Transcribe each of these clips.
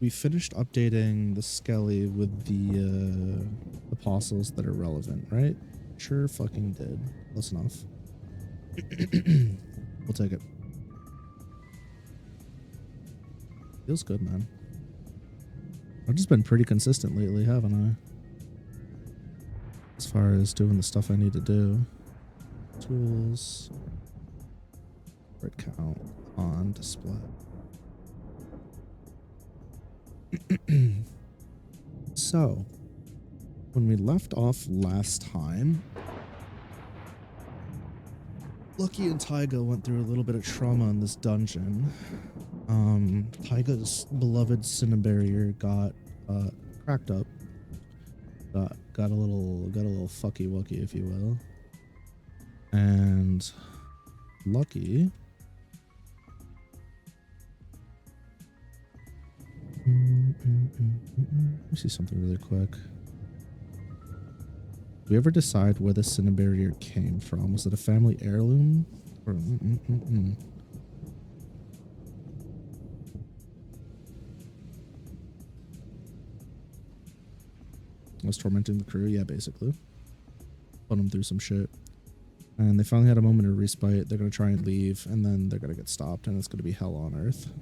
we finished updating the Skelly with the apostles that are relevant, right? Sure fucking did. Close enough. We'll take it. Feels good, man. I've just been pretty consistent lately, haven't I? As far as doing the stuff I need to do. Tools. Word count on display. So, when we left off last time, Lucky and Taiga went through a little bit of trauma in this dungeon. Taiga's beloved Cinnabarrier got cracked up. Got a little fucky wucky, if you will. And Lucky let me see something really quick. Did we ever decide where the Cinnabarrier came from? Was it a family heirloom? Or was tormenting the crew? Yeah, basically. Put them through some shit. And they finally had a moment of respite. They're going to try and leave, and then they're going to get stopped, and it's going to be hell on earth.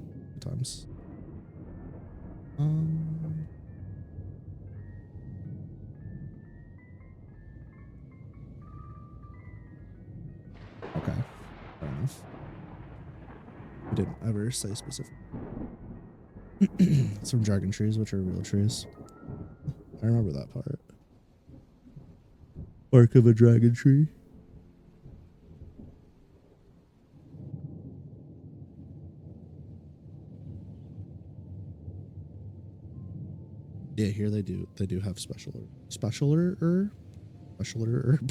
Sometimes. Okay. Fair enough. We didn't ever say specific. It's from dragon trees, which are real trees. I remember that part. Bark of a dragon tree. Yeah, here they do have specialer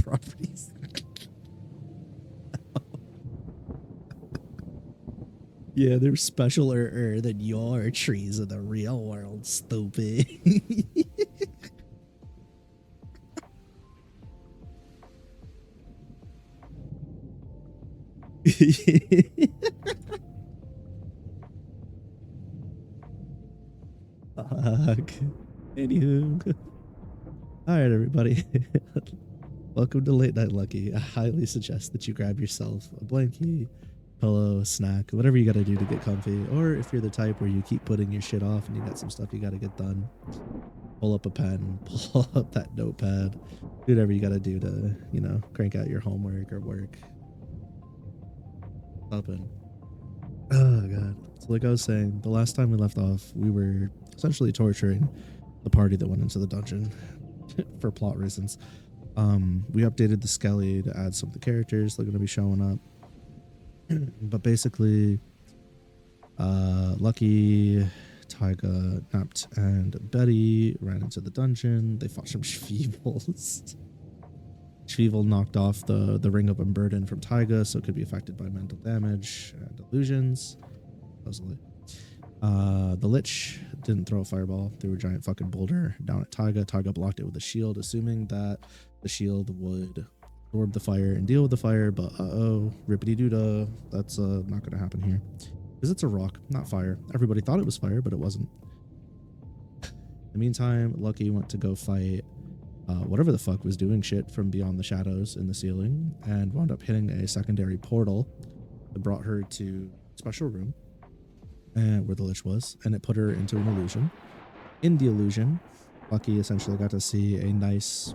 properties. Yeah, they're specialer than your trees in the real world, stupid. Fuck. Anywho. Alright, everybody. Welcome to Late Night Lucky. I highly suggest that you grab yourself a blankie, pillow, snack, whatever you gotta do to get comfy. Or if you're the type where you keep putting your shit off and you got some stuff you gotta get done, pull up a pen, pull up that notepad, do whatever you gotta do to, you know, crank out your homework or work. Up in. Oh god. So like I was saying, the last time we left off, we were essentially torturing the party that went into the dungeon for plot reasons. We updated the Skelly to add some of the characters that are going to be showing up. But basically, Lucky, Taiga, Napt, and Betty ran into the dungeon. They fought some Shvevils. Shvevel knocked off the Ring of Unburden from Taiga, so it could be affected by mental damage and illusions. Supposedly. The Lich didn't throw a fireball, threw a giant fucking boulder down at Taiga. Taiga blocked it with a shield, assuming that the shield would absorb the fire and deal with the fire, but rippity-doo-dah, that's not gonna happen here. Because it's a rock, not fire. Everybody thought it was fire, but it wasn't. In the meantime, Lucky went to go fight whatever the fuck was doing shit from beyond the shadows in the ceiling, and wound up hitting a secondary portal that brought her to a special room where the Lich was, and it put her into an illusion. In the illusion, Lucky essentially got to see a nice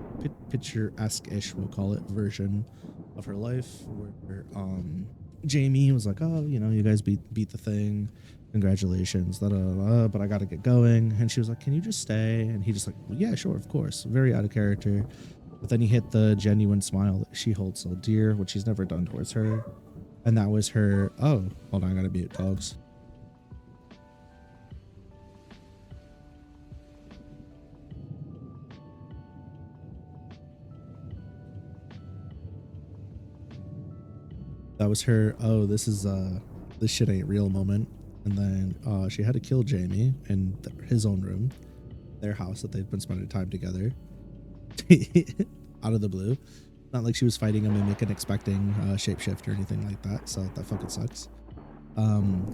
picture-esque-ish, we'll call it, version of her life, where Jamie was like, oh, you know, you guys beat the thing, congratulations, but I gotta get going. And she was like, can you just stay? And he just like, well, yeah, sure, of course. Very out of character. But then he hit the genuine smile that she holds so dear, which he's never done towards her. And that was her, oh, hold on, I gotta mute dogs. That was her, oh, this shit ain't real moment. And then she had to kill Jamie in his own room, their house that they'd been spending time together. Out of the blue. Not like she was fighting a mimic and expecting shapeshift or anything like that, so that fucking sucks.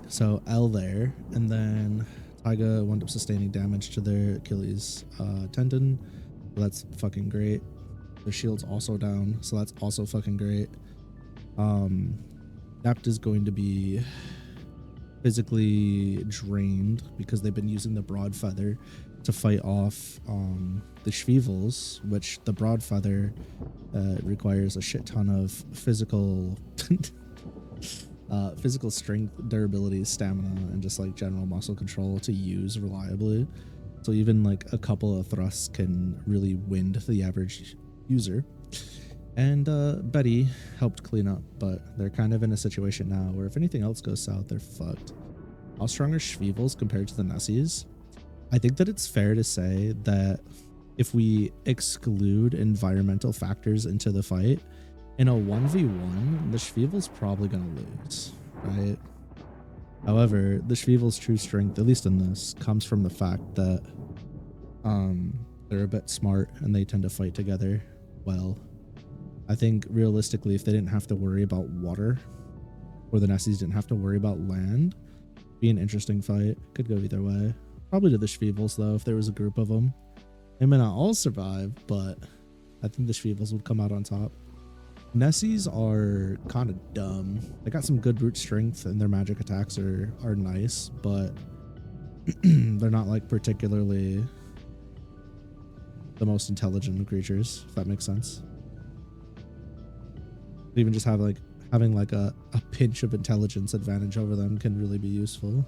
So L there, and then Taiga wound up sustaining damage to their Achilles tendon. So that's fucking great. Their shield's also down, so that's also fucking great. Napt is going to be physically drained because they've been using the broad feather to fight off the Schwievels, which the broad feather requires a shit ton of physical physical strength, durability, stamina, and just like general muscle control to use reliably. So even like a couple of thrusts can really wind the average user. And Betty helped clean up, but they're kind of in a situation now where if anything else goes south, they're fucked. How strong are Schwievels compared to the Nessies? I think that it's fair to say that if we exclude environmental factors into the fight, in a 1v1, the Schwievel's probably going to lose, right? However, the Schwievel's true strength, at least in this, comes from the fact that they're a bit smart and they tend to fight together well. I think realistically, if they didn't have to worry about water, or the Nessies didn't have to worry about land, it'd be an interesting fight. Could go either way. Probably to the Schwievels though, if there was a group of them. They may not all survive, but I think the Schwievels would come out on top. Nessies are kind of dumb. They got some good brute strength and their magic attacks are nice, but they're not like particularly the most intelligent of creatures, if that makes sense. Even just have like having like a pinch of intelligence advantage over them can really be useful.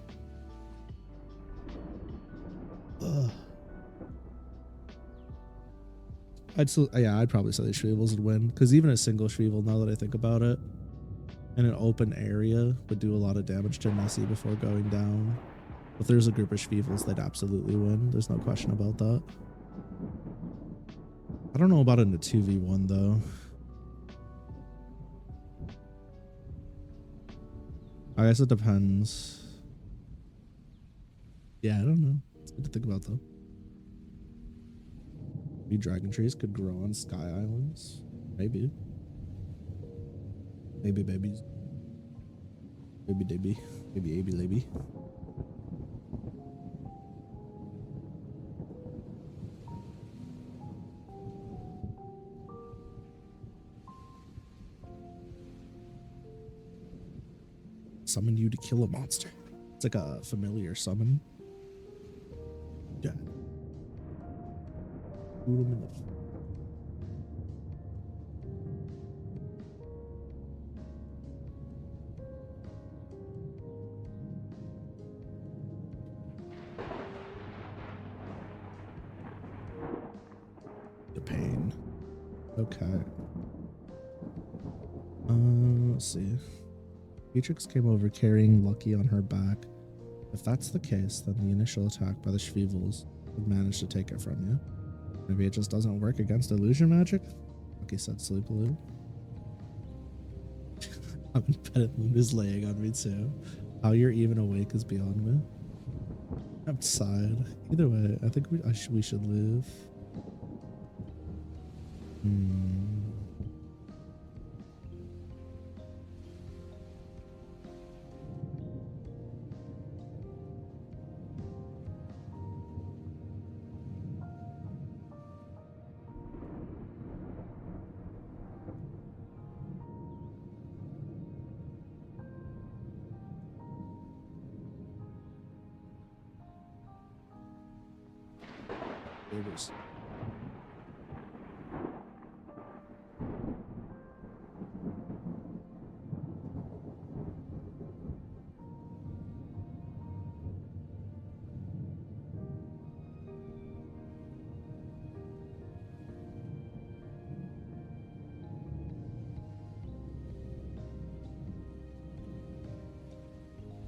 Ugh. I'd probably say the Schwievels would win, because even a single Schwievel, now that I think about it, in an open area would do a lot of damage to Nessie before going down. If there's a group of Schwievels, they'd absolutely win. There's no question about that. I don't know about in a 2v1 though. I guess it depends. Yeah, I don't know. It's good to think about though. Maybe dragon trees could grow on sky islands. Maybe. Maybe babies. Maybe baby. Maybe baby lady. Summon you to kill a monster. It's like a familiar summon. Yeah. Shoot him in the pain. Okay. Let's see. Beatrix came over carrying Lucky on her back. If that's the case, then the initial attack by the Schwievels would manage to take it from you. Maybe it just doesn't work against illusion magic? Lucky said sleepily. I'm in bed and Moon is laying on me too. How you're even awake is beyond me. I'm sad. Either way, I think we should live. Orders.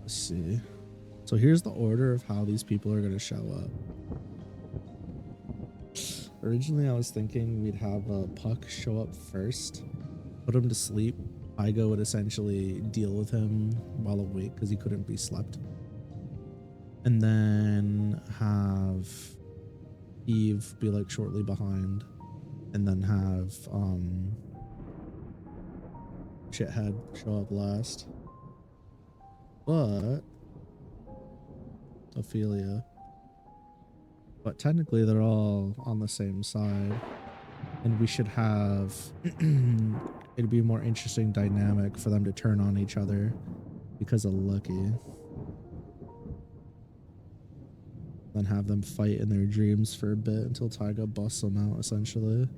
Let's see. So here's the order of how these people are going to show up. Originally, I was thinking we'd have Puck show up first, put him to sleep. Igo would essentially deal with him while awake because he couldn't be slept. And then have Eve be like shortly behind. And then have Shithead show up last. But Ophelia. But technically they're all on the same side. And we should have it'd be a more interesting dynamic for them to turn on each other because of Lucky. Then have them fight in their dreams for a bit until Taiga busts them out, essentially.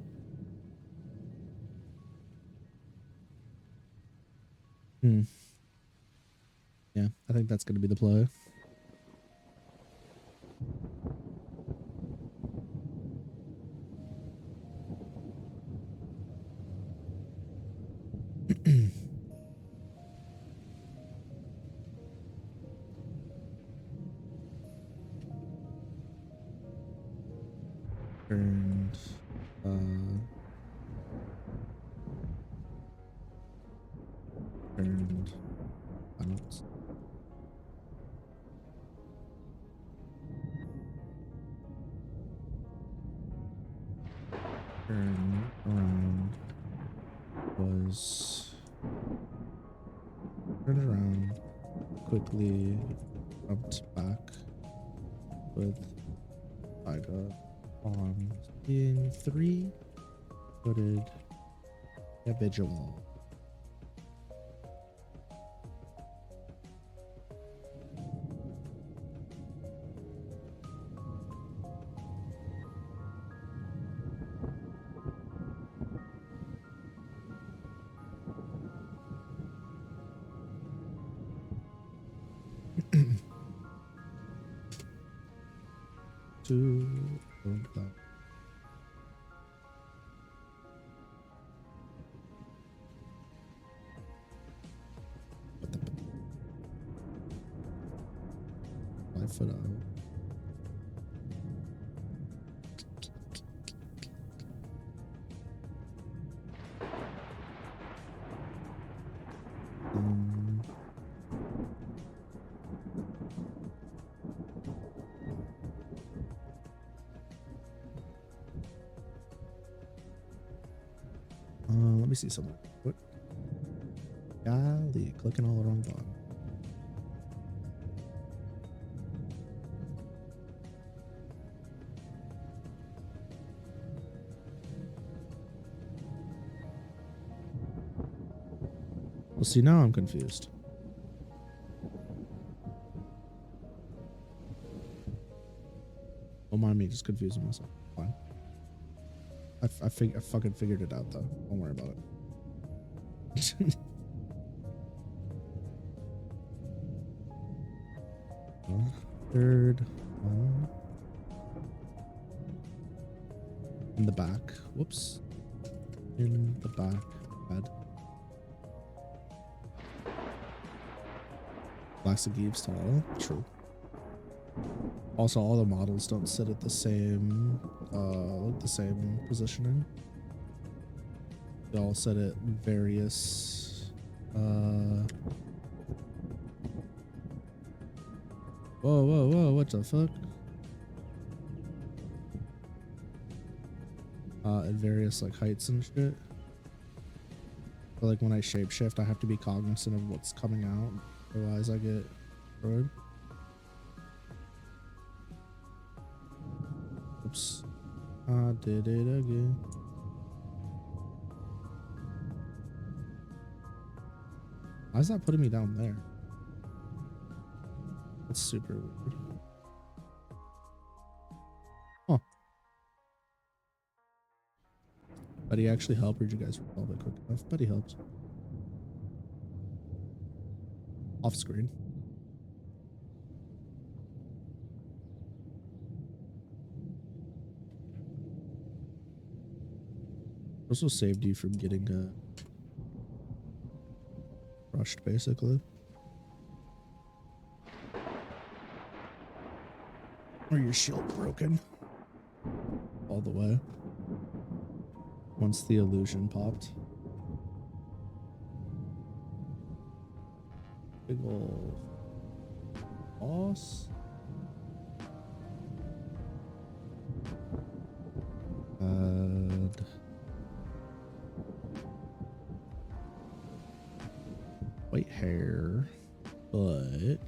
Yeah, I think that's going to be the play. Turned, turned out. Turn around was turn around, quickly jumped back with Taiga on being 3-footed individual. Foot out. Let me see something. What? Golly, clicking all the wrong buttons. Well, see, now I'm confused. Don't mind me just confusing myself. Fine. I fucking figured it out, though. Don't worry about it. Third one. In the back. Whoops. In the back. Bad. Plastic Eve's tall. True. Also, all the models don't sit at the same positioning. They all sit at various whoa, what the fuck? At various like heights and shit. But like when I shapeshift, I have to be cognizant of what's coming out. Otherwise I get destroyed. Oops. I did it again. Why is that putting me down there? That's super weird. Huh. Buddy actually helped, or did you guys resolve it quick enough? Buddy helped. Off screen. Also saved you from getting crushed, basically. Or your shield broken. All the way. Once the illusion popped. Big ol' boss. White hair, but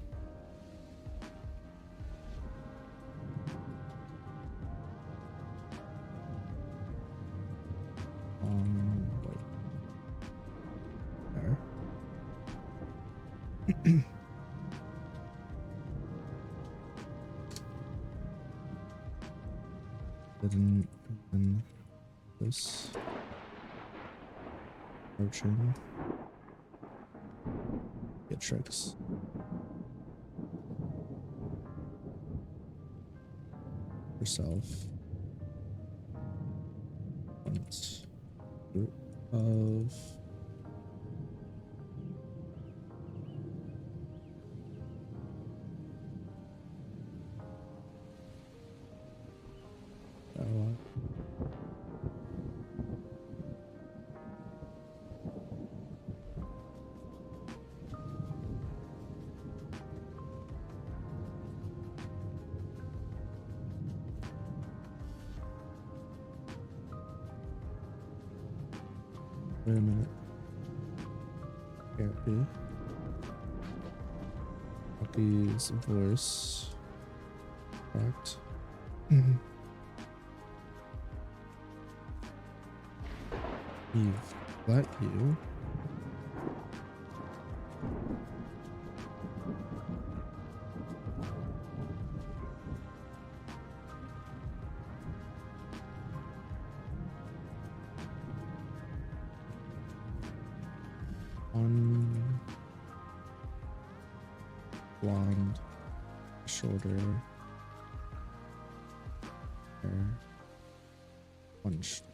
Didn't open this approaching. Get tricks. Yourself. Once group of wait a minute. Can't be. Lucky's voice. Correct. Eve, let you. On blonde, shorter hair, punched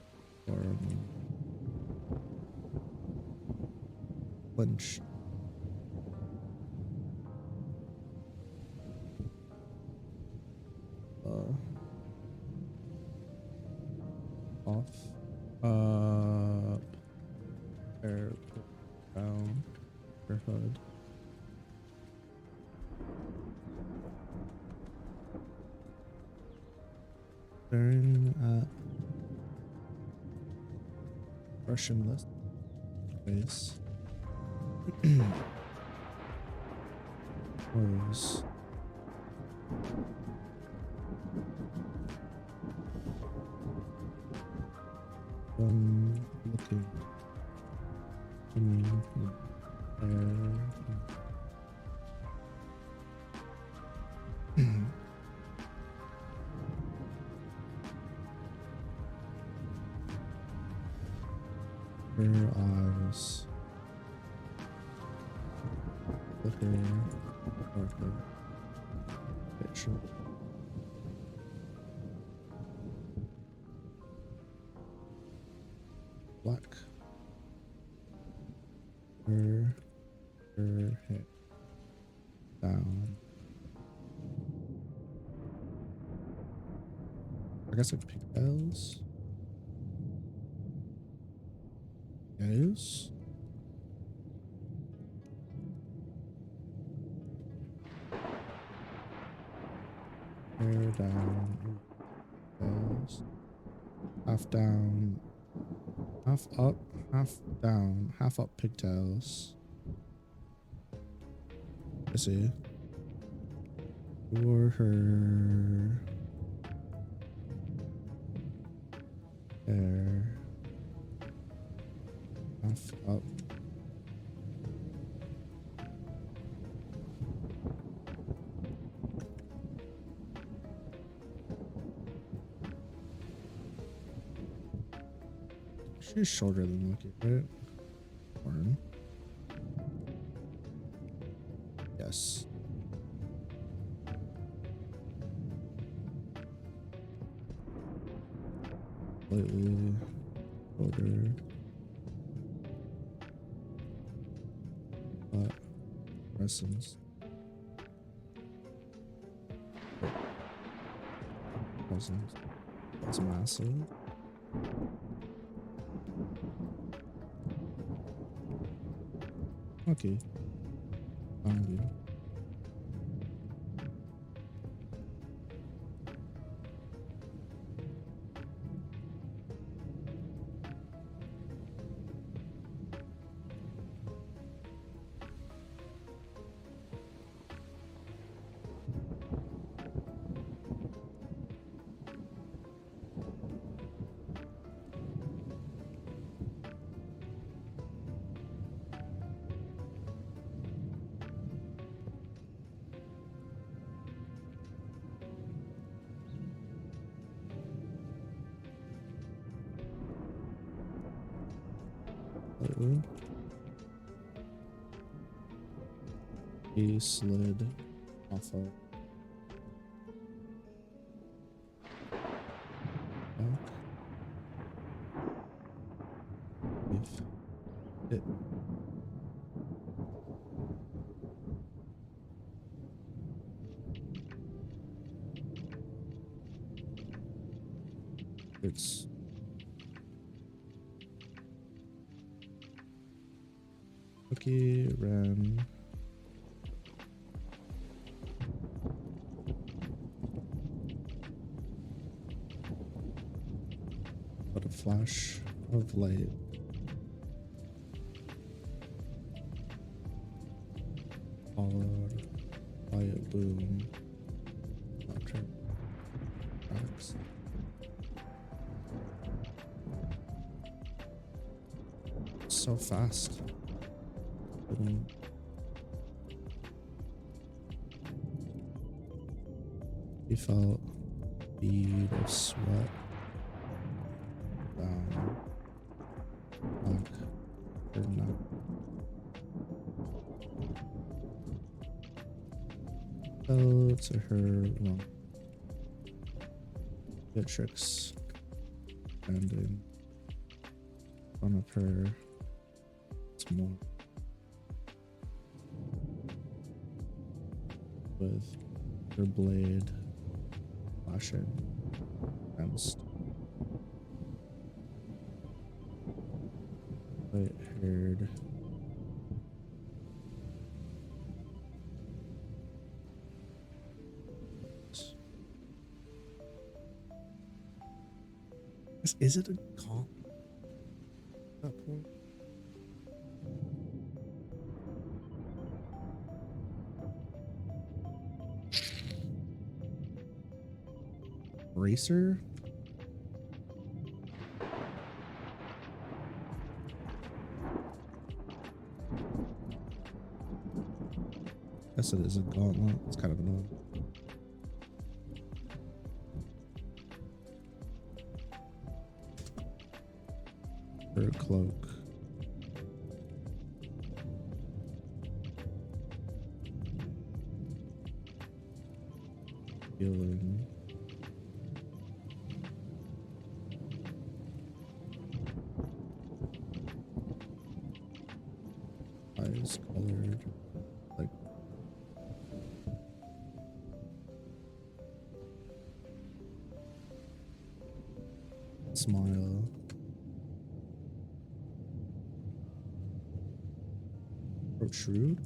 punched. Off. Hair down. Her hood. Staring at expressionless face. Words. Looking her eyes flicker darker picture. Black. Her hair down. I guess like pigtails. Yes. Hair down. Pigtails. Half down. Half up, half down, half up pigtails. I see. For her hair. Half up. She's shorter than Lucky, right? Horn. Yes. Slightly shorter. But presence. Presence. That's massive. Okay. Found you. Ooh. He slid off of it. It's cookie ran but a flash of light followed by a boom. Tracks. So fast. He felt a bead of sweat down back her neck. Fell to her lung. Beatrix standing in front of her. It's more with her blade flashing against white-haired is it a gauntlet at that point? Racer? Guess it is a gauntlet. It's kind of annoying. Her cloak. Healing. Eyes colored like smile. Protrude.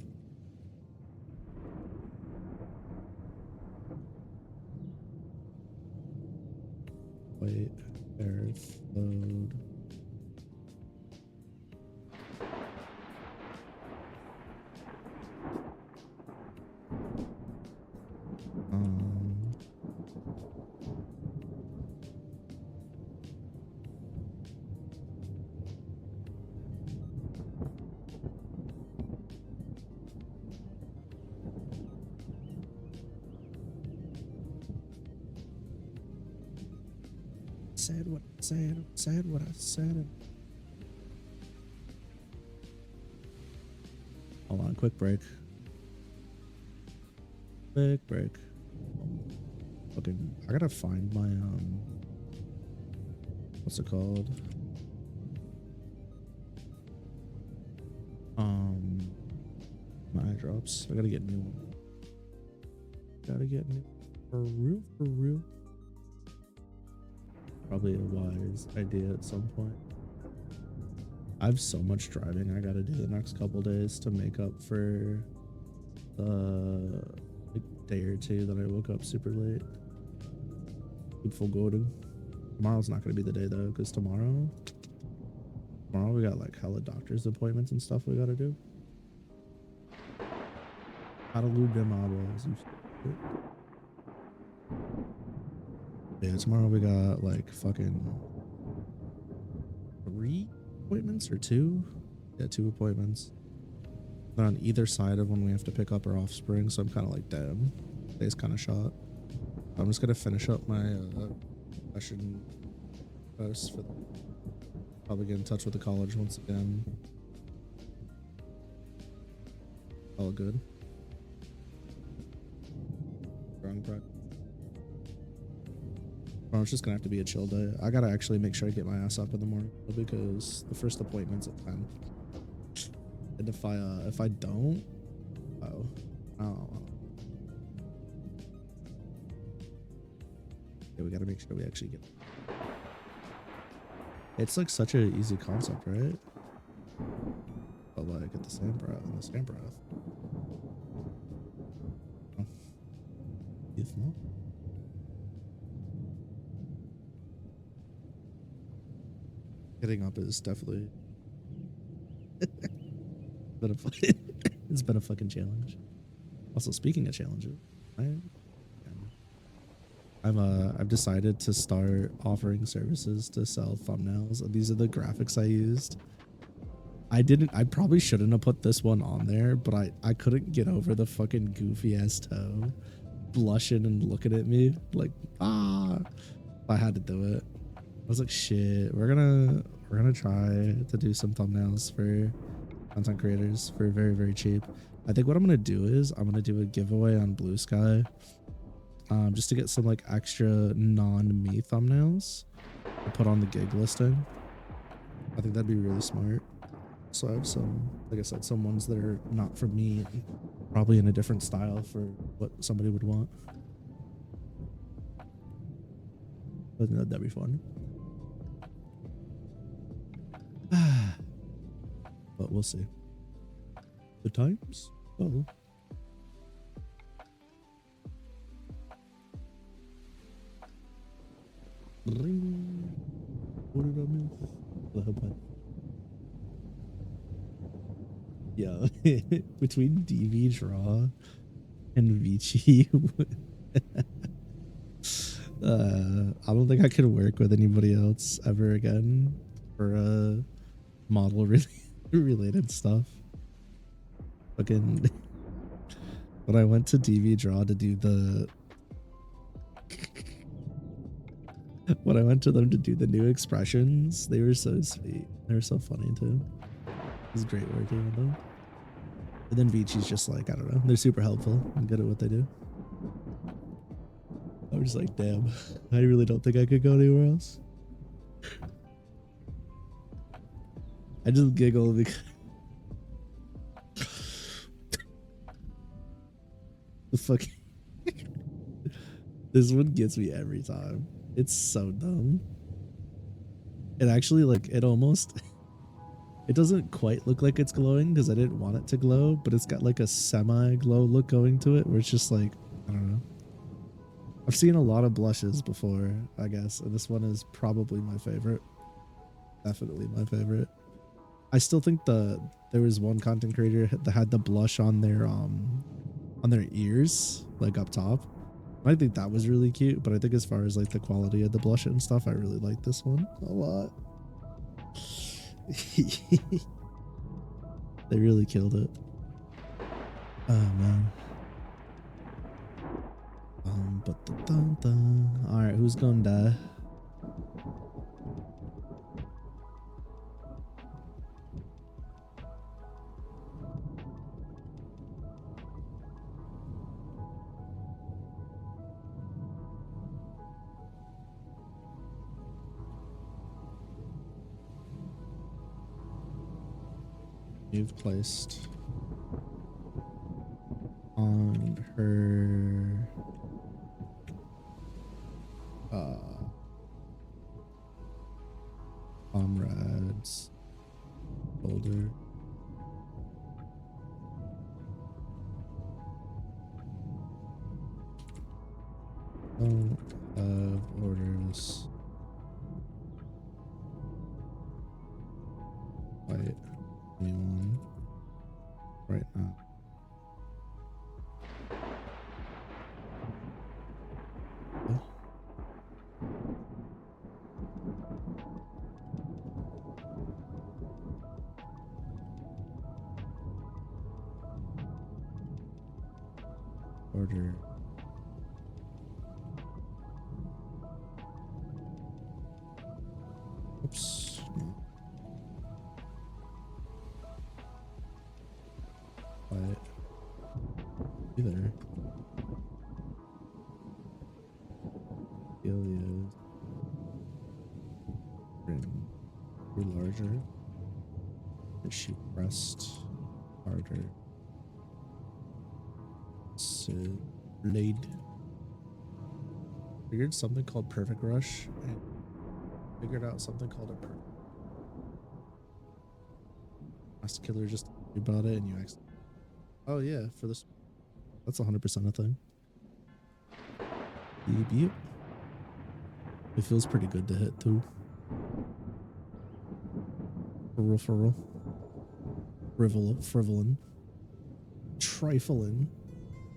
White hair flowed. Said what I said what I said. Hold on, quick break. Quick break. Okay, I gotta find my what's it called? My eye drops. I gotta get new one. Gotta get new for real. Probably a wise idea at some point. I have so much driving I gotta do the next couple days to make up for the like, day or two that I woke up super late. Full goading. Tomorrow's not gonna be the day though, because tomorrow we got like hella doctor's appointments and stuff we gotta do. How to lube them eyeballs. Yeah, tomorrow we got like fucking 3 appointments or 2? Yeah, 2 appointments. But on either side of when we have to pick up our offspring, so I'm kind of like, damn, today's kind of shot. I'm just gonna finish up my session posts for probably get in touch with the college once again. All good. Wrong part. Oh, it's just gonna have to be a chill day. I gotta actually make sure I get my ass up in the morning because the first appointment's at 10. And if I don't, oh. Yeah, we gotta make sure we actually get. It's like such an easy concept, right? But like at the same breath, Oh. If not. Getting up is definitely it's been a fucking challenge. Also, speaking of challenges, I've decided to start offering services to sell thumbnails. These are the graphics I used. I probably shouldn't have put this one on there, but I couldn't get over the fucking goofy ass toe blushing and looking at me like, I had to do it. I was like, shit, we're gonna try to do some thumbnails for content creators for very, very cheap. I think what I'm gonna do is I'm gonna do a giveaway on Blue Sky, just to get some like extra non-me thumbnails to put on the gig listing. I think that'd be really smart. So I have some, like I said, some ones that are not for me, probably in a different style for what somebody would want. I think that'd be fun. But we'll see. The times? Oh. Ring. What did I miss? Yeah, between DV Draw and Vici, I don't think I could work with anybody else ever again for model related stuff. Fucking when I went to DV Draw to do the when I went to them to do the new expressions, they were so sweet. They were so funny too. It was great working with them. And then Vici's just like, I don't know, they're super helpful and good at what they do. I was just like, damn, I really don't think I could go anywhere else. I just giggle because the fucking this one gets me every time. It's so dumb. It actually, like, it almost it doesn't quite look like it's glowing because I didn't want it to glow, but it's got like a semi-glow look going to it where it's just like, I don't know. I've seen a lot of blushes before, I guess, and this one is probably my favorite. Definitely my favorite. I still think there was one content creator that had the blush on their ears, like up top. I think that was really cute, but I think as far as like the quality of the blush and stuff, I really like this one a lot. They really killed it. Oh man. All right, who's gonna die? You've placed on her comrades folder. Don't have orders. Wait, anyone right now? Oh. Order. Oops. No. Quiet. either. Elias. Larger. And she pressed harder. Laid. Figured something called Perfect Rush and figured out something called a perfect. Last killer just told you about it and you actually. Oh yeah, for this. That's 100% a thing. Beep beep. It feels pretty good to hit too. For real. Frivolin. Trifling.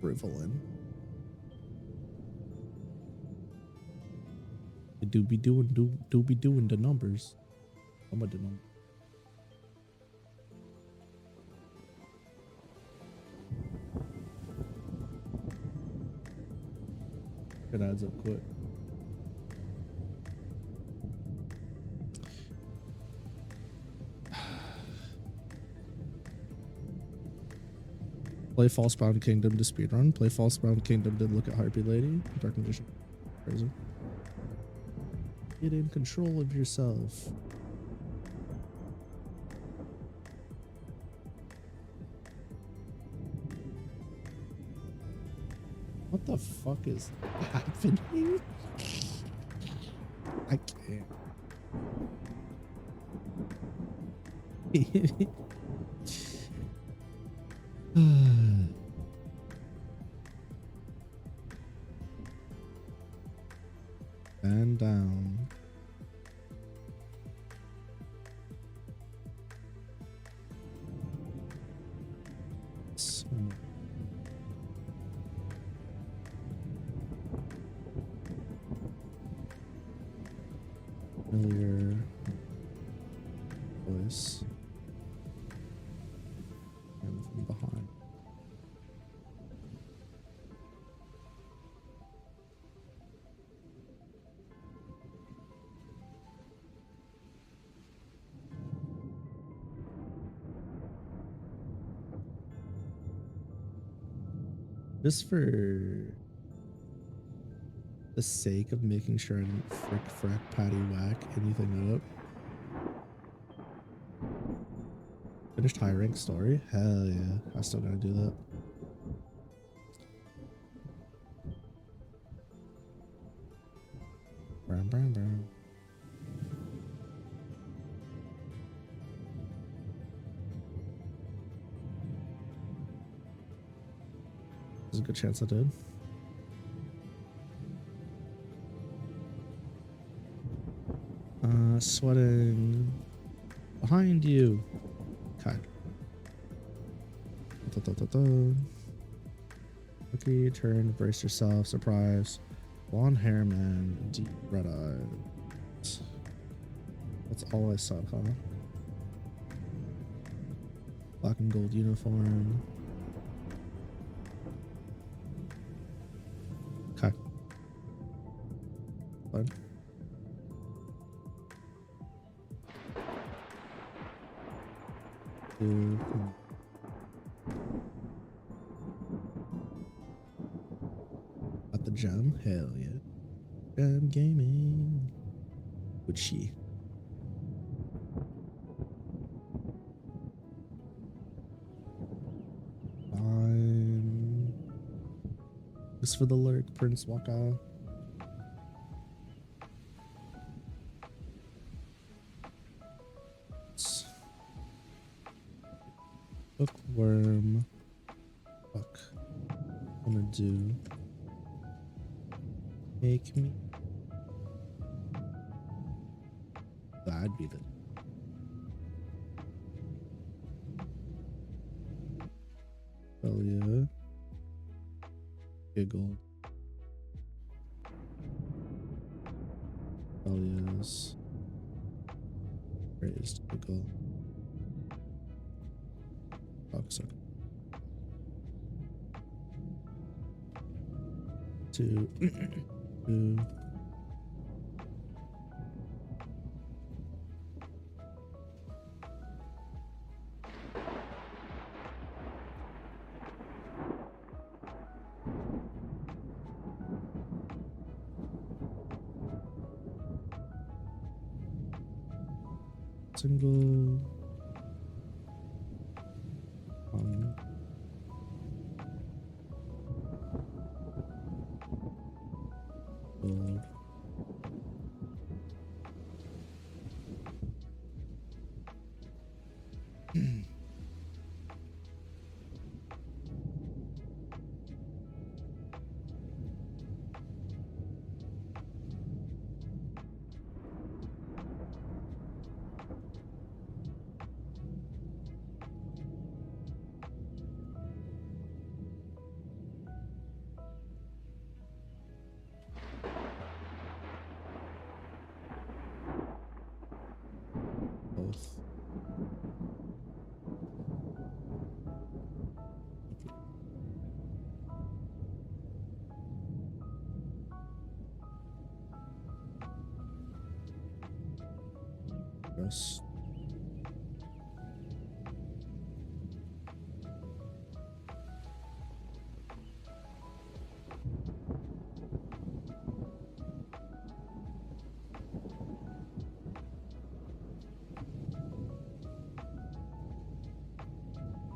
Frivolin. Do be doing the numbers. I'm gonna do them. It adds up quick. Play Falsebound Kingdom to speedrun. Play Falsebound Kingdom to look at Harpy Lady. Dark Magician. Crazy. Get in control of yourself. What the fuck is happening? I can't. And down. So familiar voice. And from behind. Just for the sake of making sure I didn't frack patty whack anything up. Finished high rank story? Hell yeah. I still gotta do that. Bram, bram, bram. There's a good chance I did. Sweating behind you. Okay. Okay, turn, brace yourself, surprise. Blonde hair man, deep red eyes. That's all I saw, huh? Black and gold uniform. Okay. Fine. At the gem? Hell yeah. Gem gaming. Gucci. Fine. Just for the lurk, Prince Waka. Bookworm. Fuck. I'm gonna do. Make me. That'd be the. Hell yeah. Giggle. Hell yes. Raised giggle. Cocksucker. 2. 2. single build both. Yes.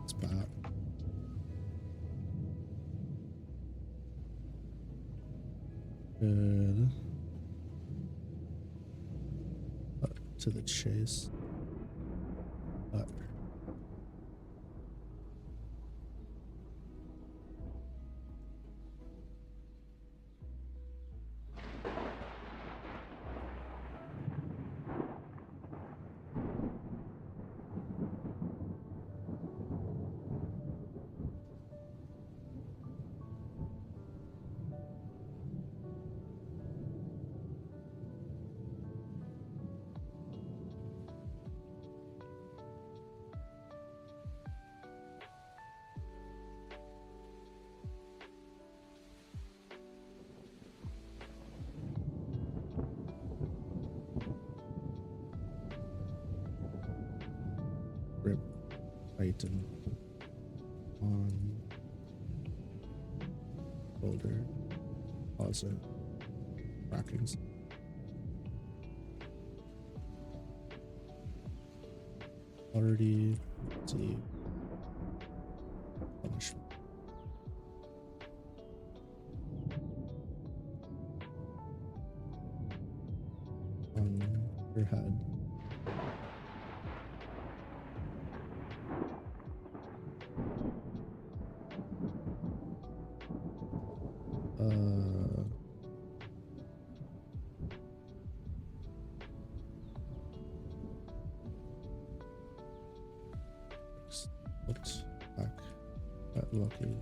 It's bad. Good. To the chase. But rip item on folder, pause it, trackings. Already see punishment. On your head. Looked back at Lucky.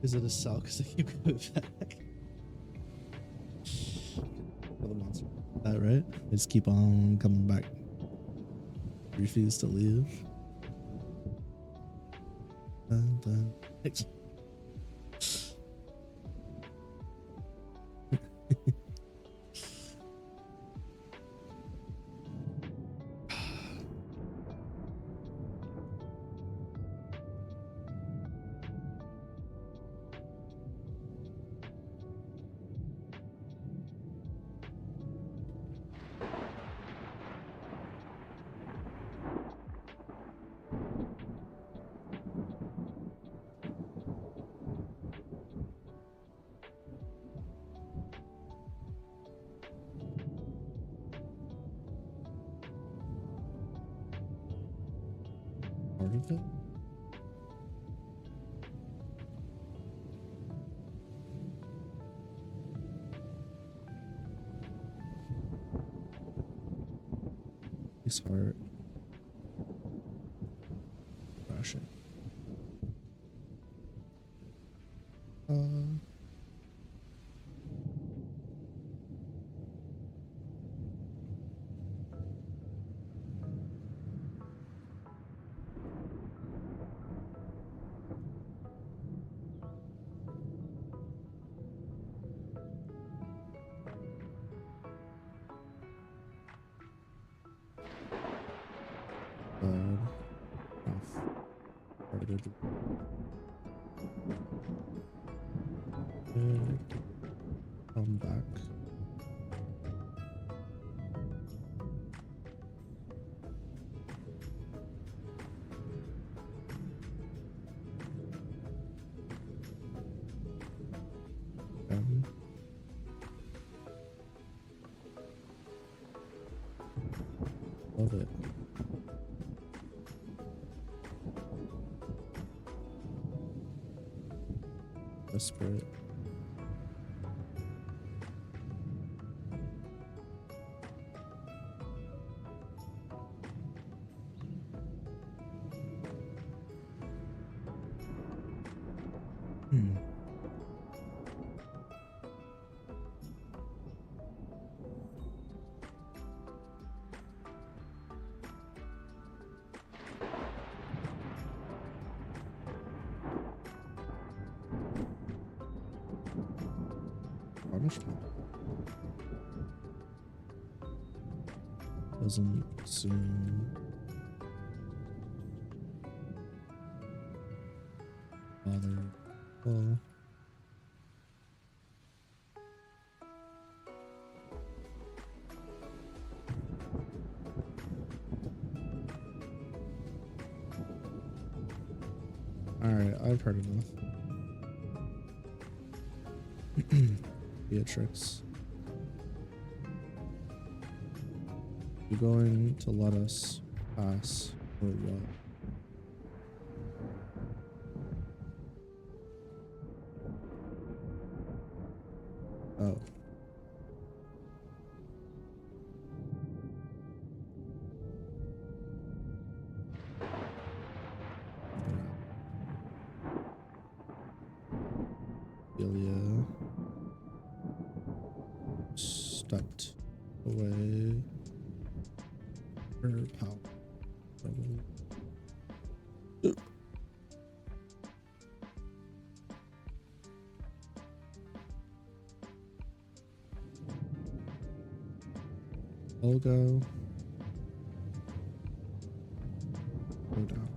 Is it a cell? Because I keep going back. For the monster. That right? I just keep on coming back. Refuse to leave. Thanks. Part of it? His heart. Crash it. Come back. Love it. Desperate. Doesn't seem bother. Well, alright, I've heard enough. Beatrix. You going to let us pass or what? Oh. Ilya stepped away. Her power. Algo. Go down.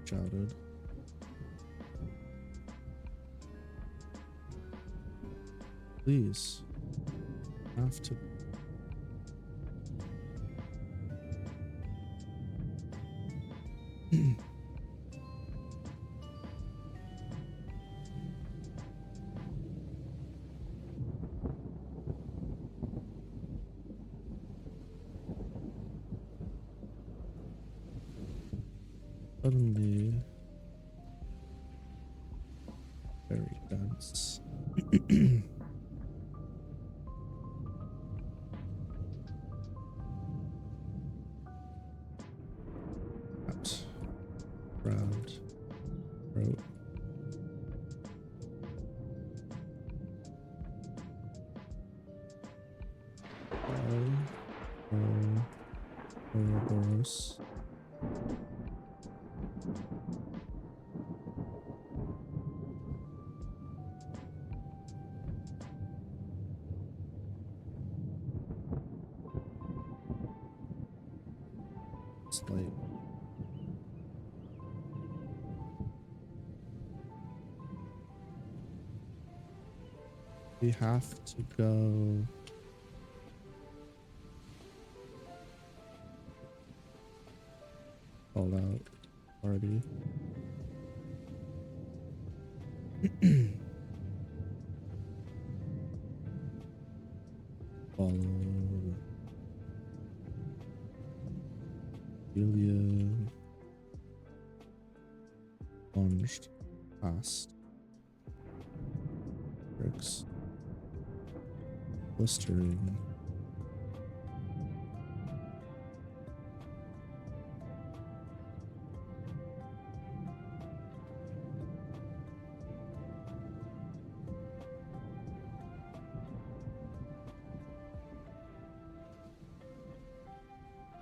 Shouted. Please. Have to. Suddenly very dense. Round throat. Ouroboros. It's like we have to go all out already. Follow Ilya plunged past bricks. Blistering.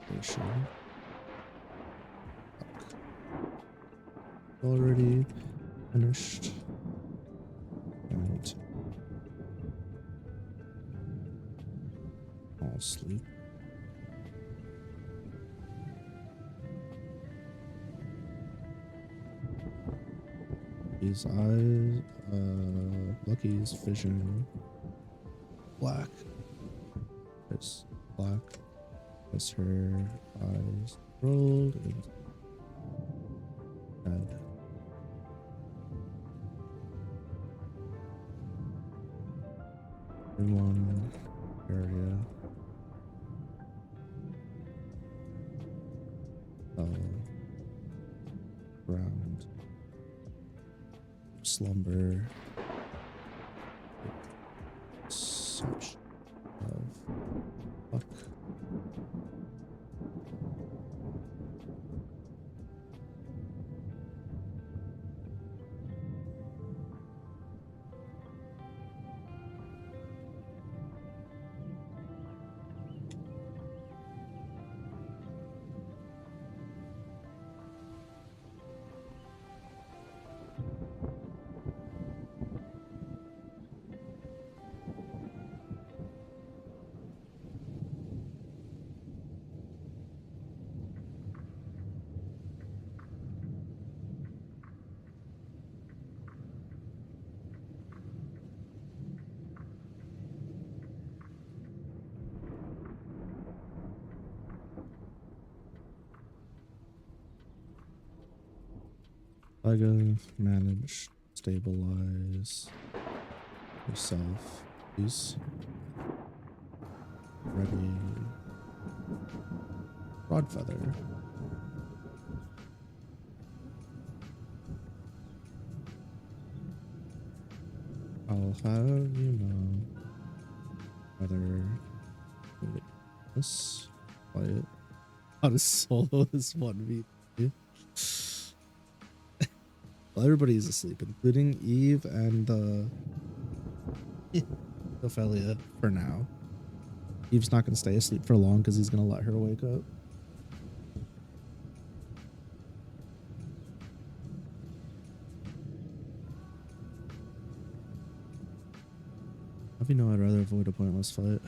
Potion. already finished. And I'll sleep. These eyes, Lucky's vision, black. It's black. As her eyes rolled into bed. In one area. Ground. Slumber. Such of fuck. Tyga, manage, stabilize yourself, please. Ready. Broad feather. I'll have you know whether this quiet. How to solo this 1v3. Well, everybody's asleep, including Eve and Ophelia for now. Eve's not gonna stay asleep for long because he's gonna let her wake up. If you know, I'd rather avoid a pointless fight.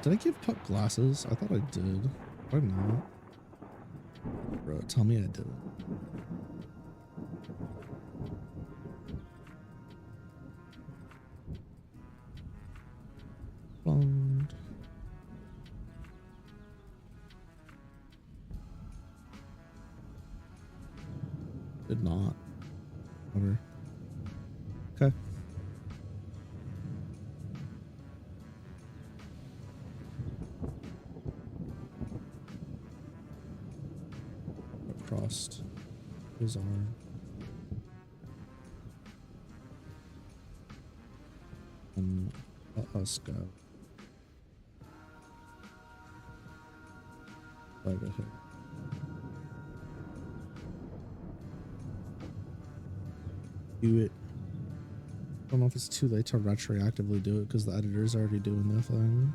Did I give Puck glasses? I thought I did. Why not? Bro, tell me I did. Blonde. Did not. Whatever. Okay. Crossed his arm. And let us go. Over here. Do it. I don't know if it's too late to retroactively do it because the editor's already doing their thing.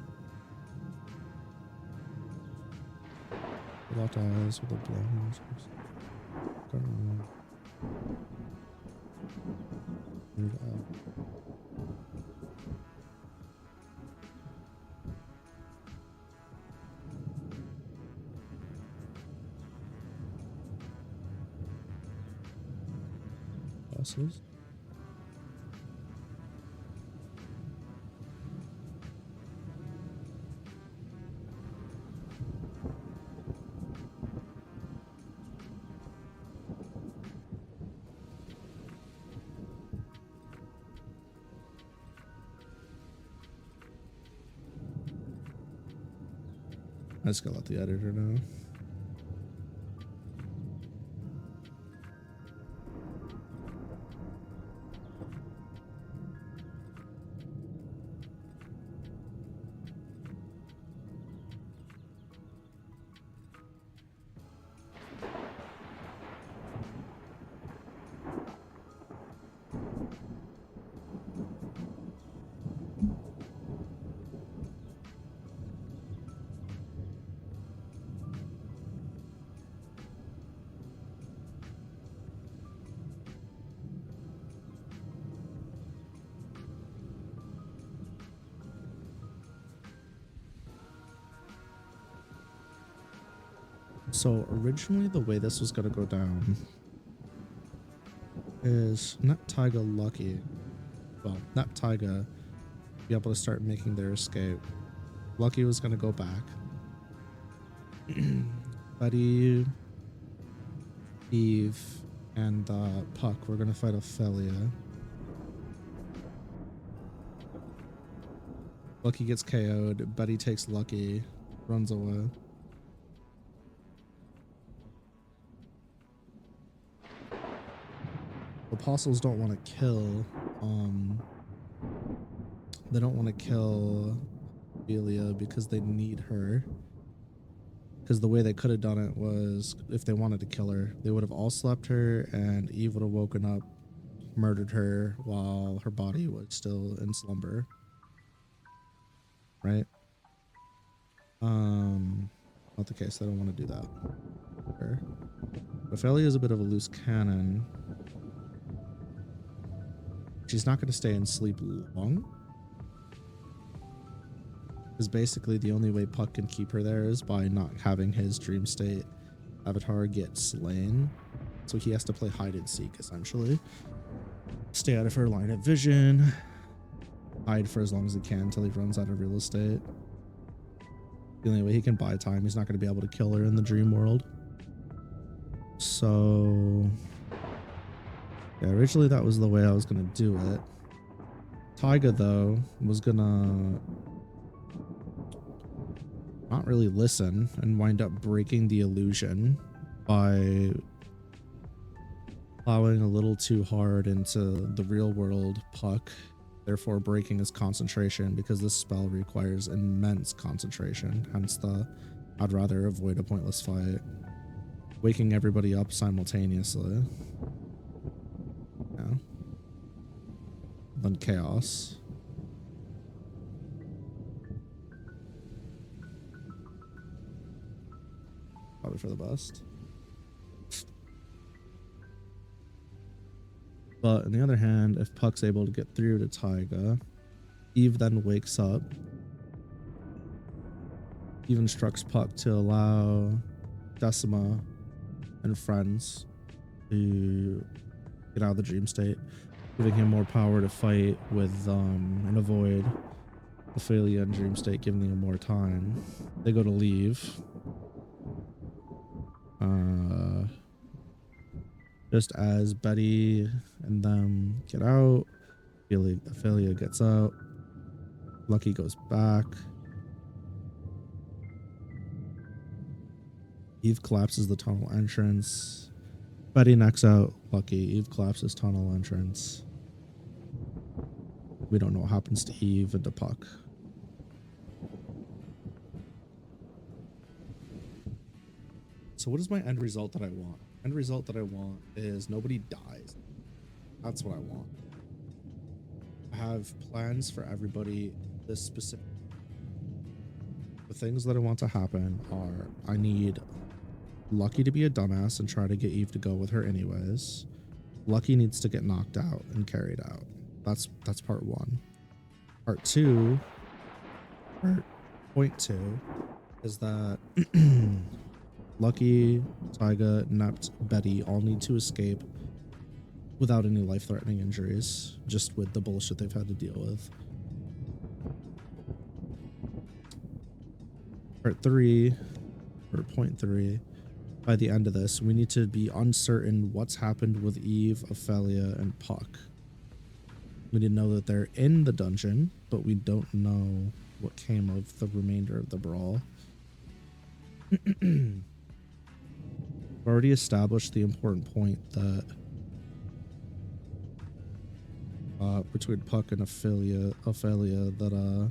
Locked eyes with a blonde. Glasses. I just gotta let the editor know. So originally the way this was gonna go down is not Taiga lucky. Well, not Taiga be able to start making their escape. Lucky was gonna go back. Buddy, Eve, and Puck were gonna fight Ophelia. Lucky gets KO'd. Buddy takes Lucky, runs away. Apostles don't want to kill. They don't want to kill Ophelia because they need her. Because the way they could have done it was, if they wanted to kill her, they would have all slept her, and Eve would have woken up, murdered her while her body was still in slumber. Right? Not the case. They don't want to do that. Sure. Ophelia is a bit of a loose cannon. She's not going to stay in sleep long. Because basically the only way Puck can keep her there is by not having his dream state avatar get slain. So he has to play hide and seek, essentially. Stay out of her line of vision. Hide for as long as he can until he runs out of real estate. The only way he can buy time, he's not going to be able to kill her in the dream world. So yeah, originally that was the way I was going to do it. Taiga, though, was going to not really listen and wind up breaking the illusion by plowing a little too hard into the real world Puck, therefore breaking his concentration, because this spell requires immense concentration, hence the I'd rather avoid a pointless fight. Waking everybody up simultaneously. Yeah. Then chaos. Probably for the best. But on the other hand, if Puck's able to get through to Taiga, Eve then wakes up. Eve instructs Puck to allow Decima and friends to get out of the dream state, giving him more power to fight with and avoid Ophelia and dream state, giving him more time. They go to leave. Just as Betty and them get out, Ophelia gets out. Lucky goes back. Eve collapses the tunnel entrance. Betty knocks out Lucky. Eve collapses tunnel entrance. We don't know what happens to Eve and to Puck. So what is my end result that I want? End result that I want is nobody dies. That's what I want. I have plans for everybody. This specific. The things that I want to happen are, I need Lucky to be a dumbass and try to get Eve to go with her anyways. Lucky needs to get knocked out and carried out. That's part one. Part two, or point two, is that Lucky, Taiga, Nept, Betty all need to escape without any life-threatening injuries, just with the bullshit they've had to deal with. Part three, or point three, by the end of this, we need to be uncertain what's happened with Eve, Ophelia, and Puck. We need to know that they're in the dungeon, but we don't know what came of the remainder of the brawl. We've already established the important point that between Puck and Ophelia that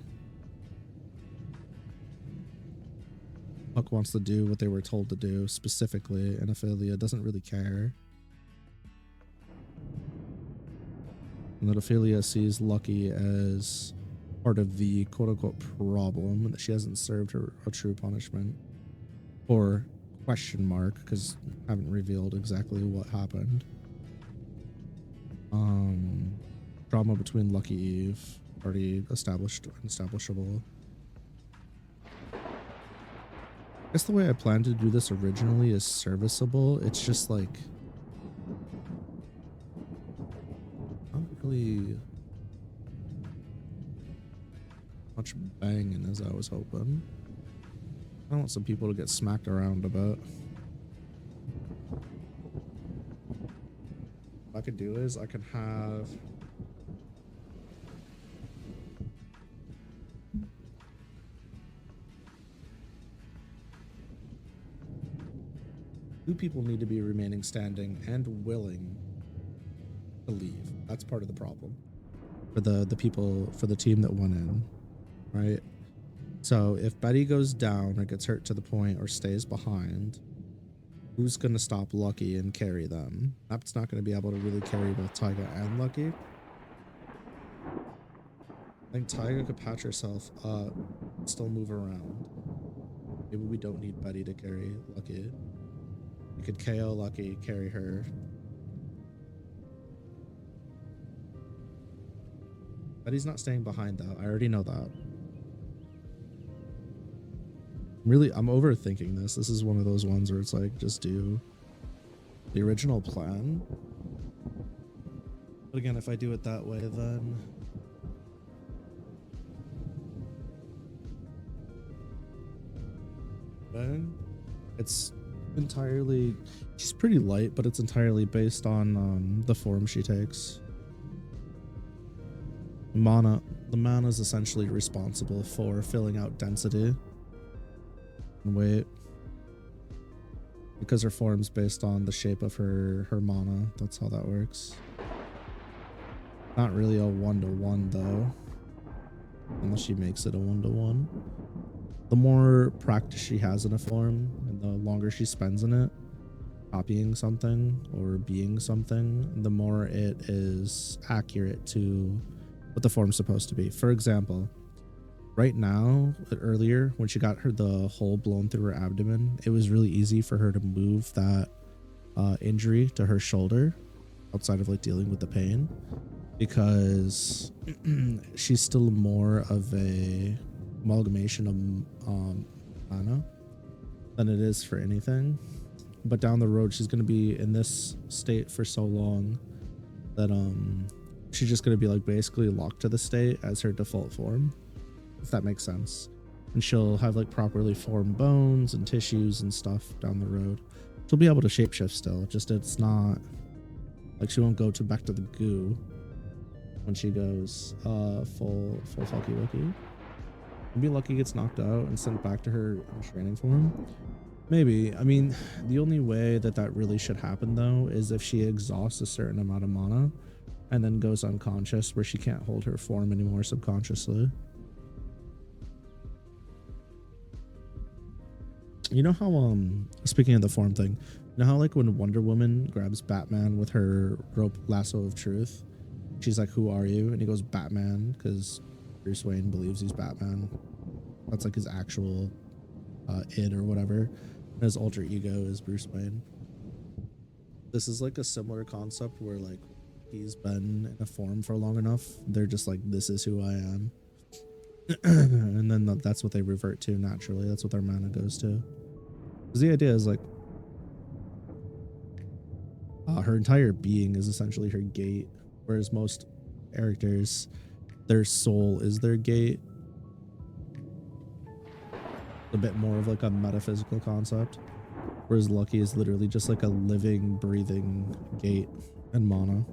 Puck wants to do what they were told to do specifically, and Ophelia doesn't really care. And that Ophelia sees Lucky as part of the quote-unquote problem, and that she hasn't served her a true punishment. Or question mark, because I haven't revealed exactly what happened. Drama between Lucky Eve, already established and establishable. guess the way I planned to do this originally is serviceable. It's just like not really much banging as I was hoping. I want some people to get smacked around a bit. What I could do is I can have two people need to be remaining standing and willing to leave. That's part of the problem for the people, for the team that went in, right? So if Betty goes down or gets hurt to the point or stays behind, who's going to stop Lucky and carry them? Nap's not going to be able to really carry both Taiga and Lucky. I think Taiga could patch herself up, still move around. Maybe we don't need Betty to carry Lucky. We could KO Lucky, carry her. Betty's not staying behind though. I already know that. I'm overthinking this. This is one of those ones where it's like, just do the original plan. But again, if I do it that way, then it's entirely, she's pretty light, but it's entirely based on the form she takes. Mana, the mana is essentially responsible for filling out density and weight, because her form's based on the shape of her mana. That's how that works. Not really a 1-to-1 though, unless she makes it a 1-to-1. The more practice she has in a form and the longer she spends in it, copying something or being something, the more it is accurate to what the form's supposed to be. For example, right now, earlier when she got the hole blown through her abdomen, it was really easy for her to move that injury to her shoulder outside of like dealing with the pain, because she's still more of a amalgamation of mana than it is for anything. But down the road, she's going to be in this state for so long that she's just going to be like basically locked to the state as her default form, if that makes sense. And she'll have like properly formed bones and tissues and stuff down the road. She'll be able to shapeshift still, just it's not like she won't go back to the goo when she goes full Lucky Lucky. Maybe Lucky gets knocked out and sent back to her training form. Maybe. I mean, the only way that really should happen though is if she exhausts a certain amount of mana and then goes unconscious, where she can't hold her form anymore subconsciously. You know how speaking of the form thing, you know how like when Wonder Woman grabs Batman with her rope lasso of truth, she's like, "Who are you?" And he goes, "Batman," because Bruce Wayne believes he's Batman. That's like his actual id or whatever. And his alter ego is Bruce Wayne. This is like a similar concept where like he's been in a form for long enough, they're just like, this is who I am. And then that's what they revert to naturally. That's what their mana goes to. Because the idea is like her entire being is essentially her gate, whereas most characters, their soul is their gate. A bit more of like a metaphysical concept, whereas Lucky is literally just like a living, breathing gate and mana.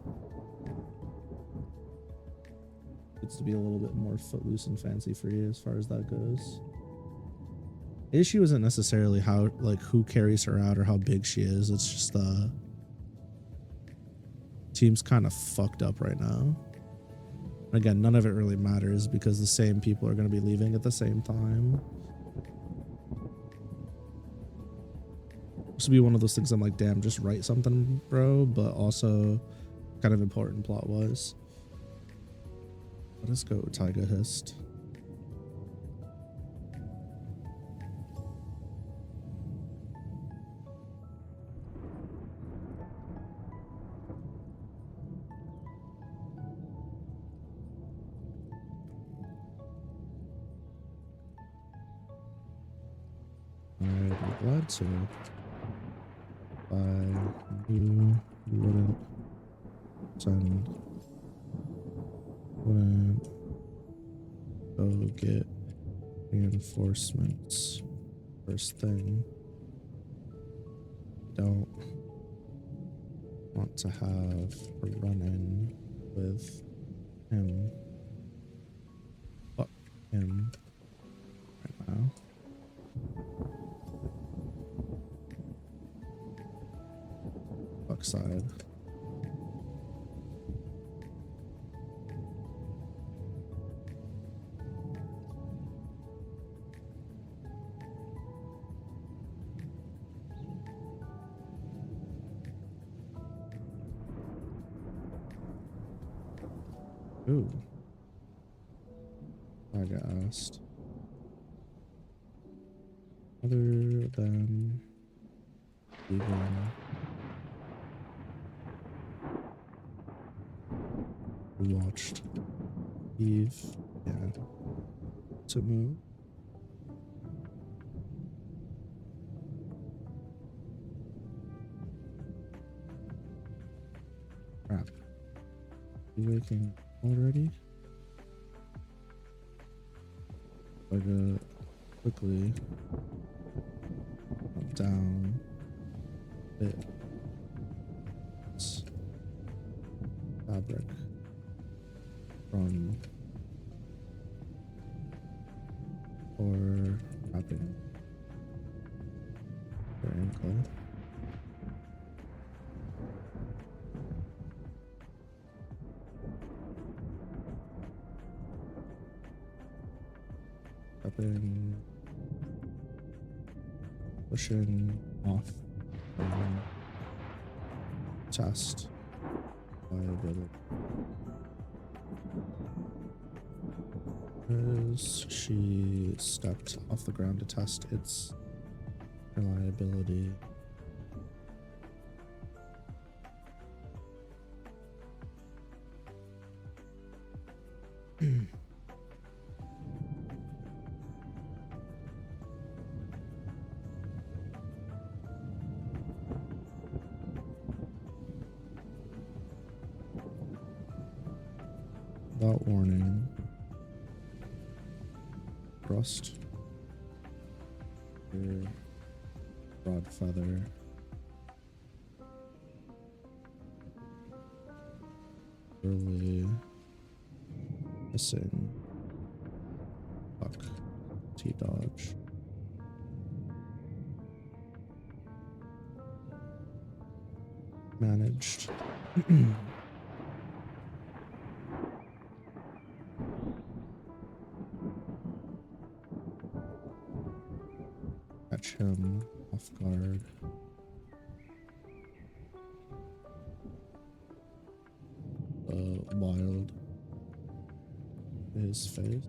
It's to be a little bit more footloose and fancy free as far as that goes. The issue isn't necessarily how, like, who carries her out or how big she is. It's just the team's kind of fucked up right now. Again, none of it really matters because the same people are going to be leaving at the same time. This would be one of those things I'm like, damn, just write something, bro, but also kind of important plot wise. Let us go, Taiga Hist. I'd be glad to. You wouldn't go get reinforcements first thing. Don't want to have a run-in with him. Fuck him right now. Fuck side. Ooh. I got asked. Other than even watched Eve, yeah, to move. Crap. You waking already? I gotta quickly come down it. It's fabric from or wrapping your ankle. Pushing off test liability. As she stepped off the ground to test its reliability. Without warning, thrust your broad feather really missing. Fuck. T-dodge. Managed. Catch him off guard. Wild his face.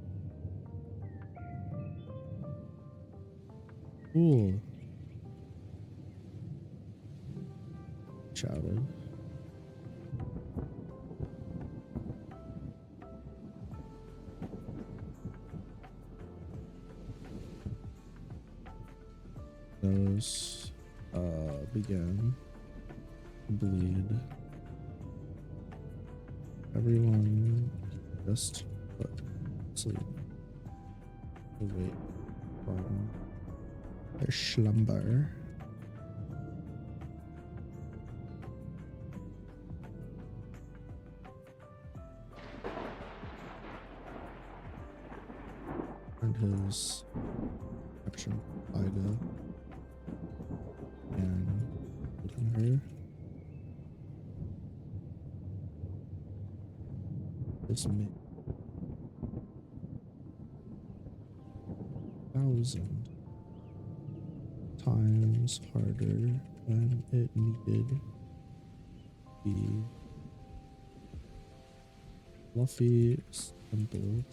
Cool. Shouted. Those began to bleed. Everyone just put sleep to wait from their slumber. And his action Ida and putting her is me 1,000 times harder than it needed to be. Fluffy, simple.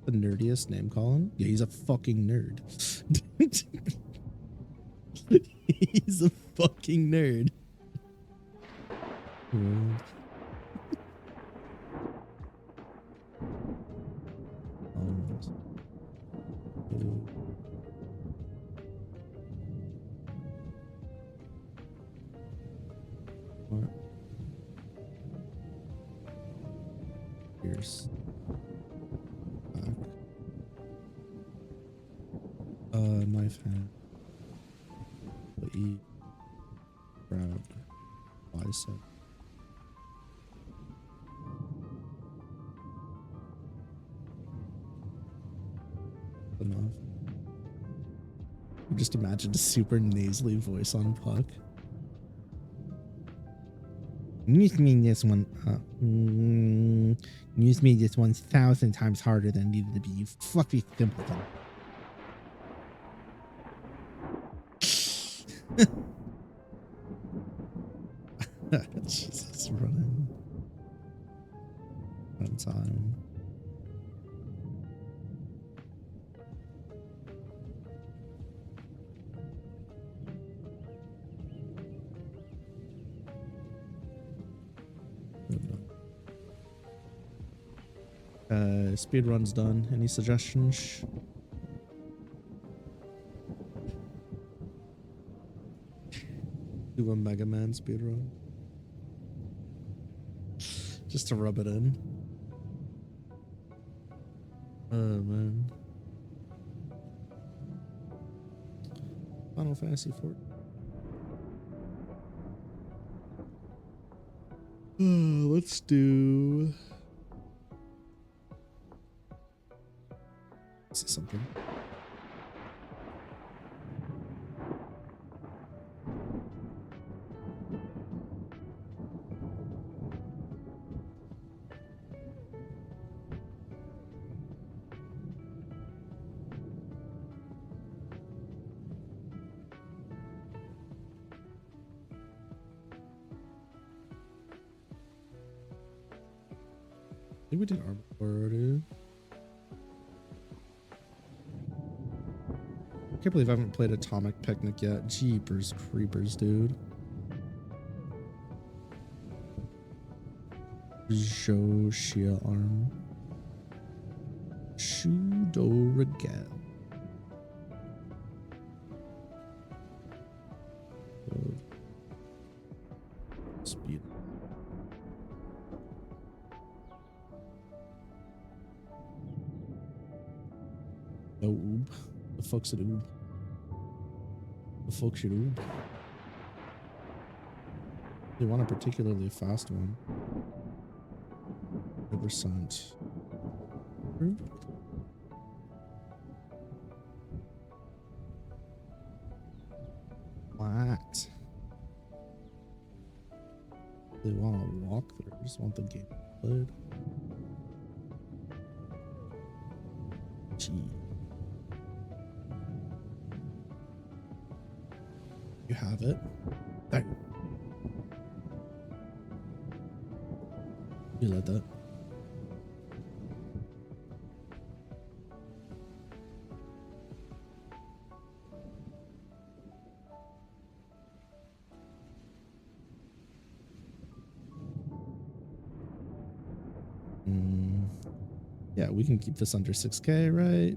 The nerdiest name calling? Yeah, he's a fucking nerd. He's a fucking nerd. World. What? Here's back. Knife hand. E. Grab. Bicep. Enough. Just imagine a super nasally voice on Puck. News me this one. News me this 1,000 times harder than it needed to be. You fluffy simpleton. Jesus, running. Run time. Speed run's done. Any suggestions? Do a Mega Man speed run. Just to rub it in. Oh man. Final Fantasy 4. Let's do. See something. I think we did Armor already. I can't believe I haven't played Atomic Picnic yet. Jeepers creepers, dude. Joshia arm. Shudo Regal. Speed. No oob. The fuck's an oob? The fuck should oob? They want a particularly fast one. 100%. What? They want to walk through. I just want the game played. Gee. You have it. There. You let that. Yeah, we can keep this under 6K, right?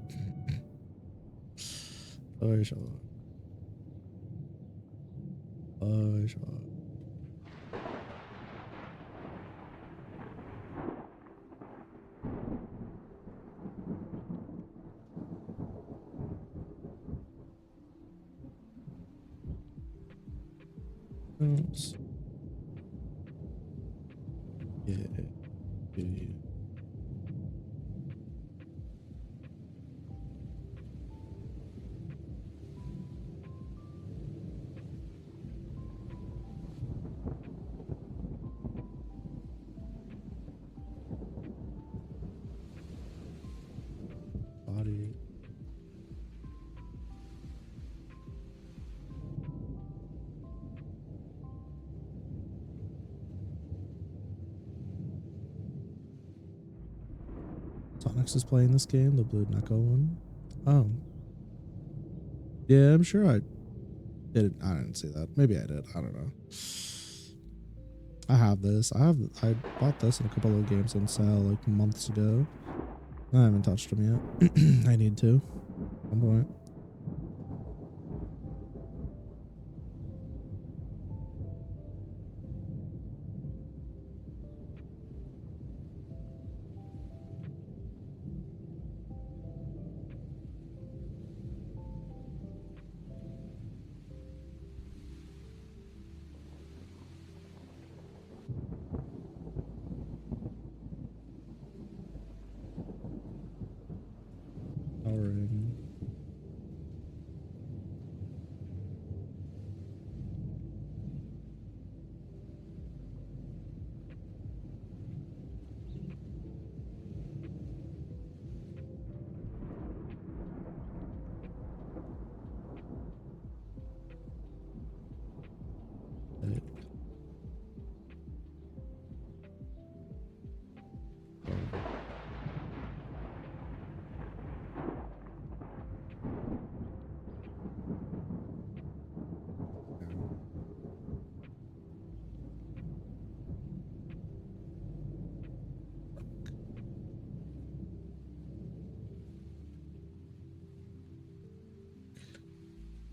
Oh, sure. Oh, sure. Oops. Yeah. Yeah. Body. Tonix is playing this game, the Blue Neko one. Oh. Yeah, I'm sure I did. I didn't see that. Maybe I did. I don't know. I have this. I bought this in a couple of games on sale like months ago. I haven't touched them yet. I need to. At some point. Powering.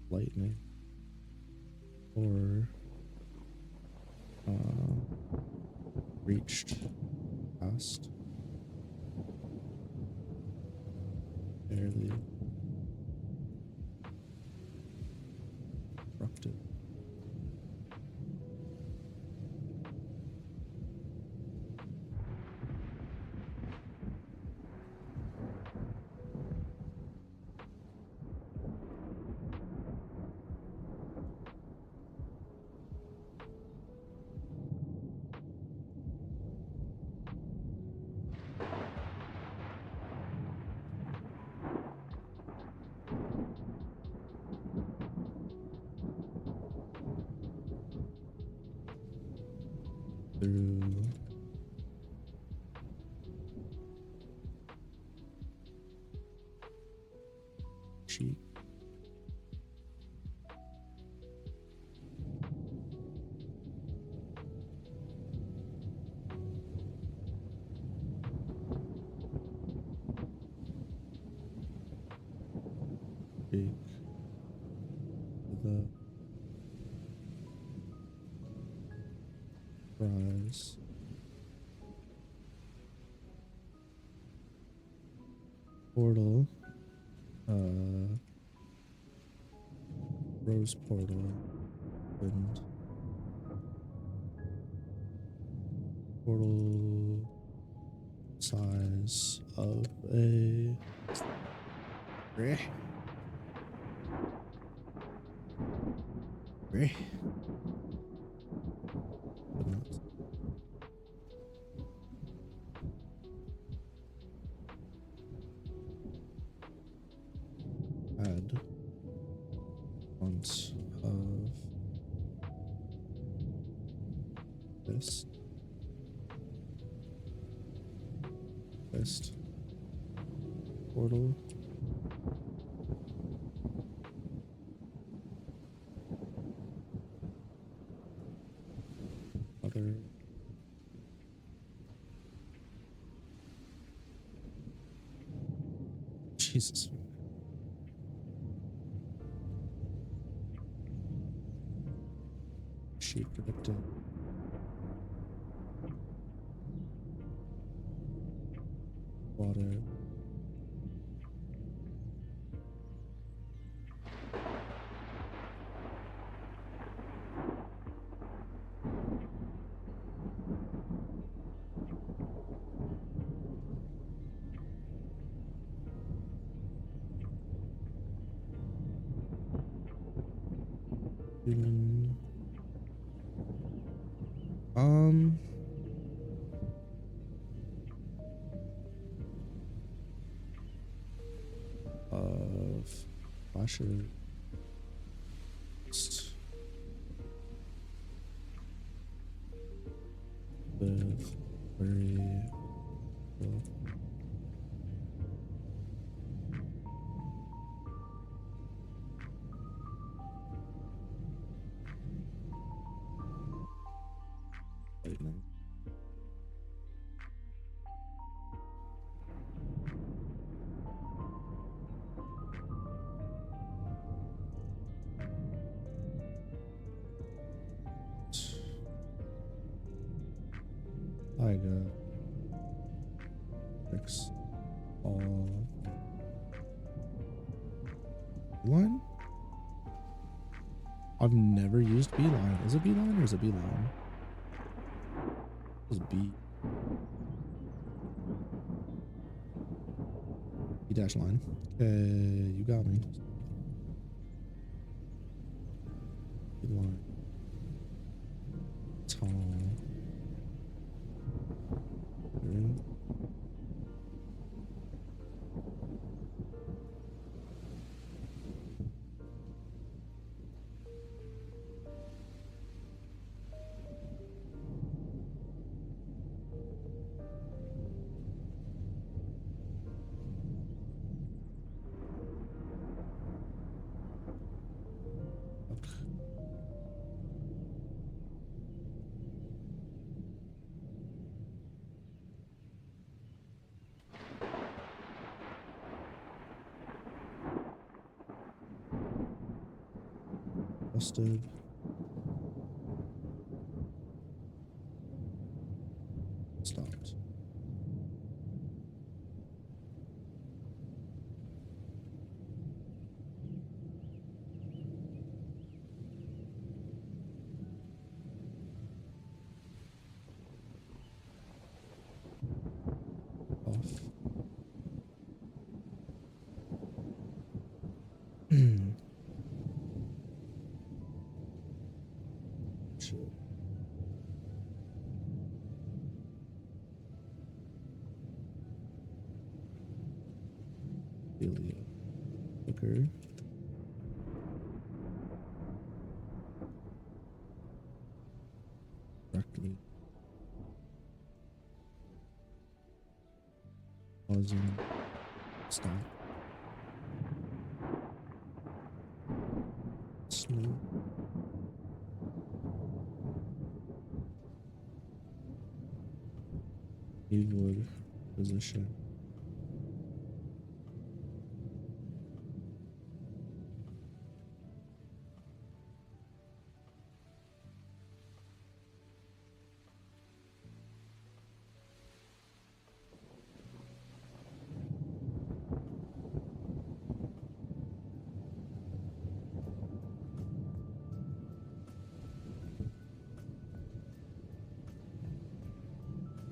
Lightning or reached past barely disrupted. Through cheek. Cheek. The rise. Portal. Rose portal. And portal size of a add once of this portal other Jesus. Sheet predicted. Water. Human. Of flasher with very well. box. Beeline? I've never used Beeline. Is it Beeline or is it Beeline? It's B. B dash line. Okay, you got me. Beeline. Tall. Okay. Busted. Stopped. Off. Shit. Helium. Okay. Correctly. Pausing. Stop. Slow. Wood position.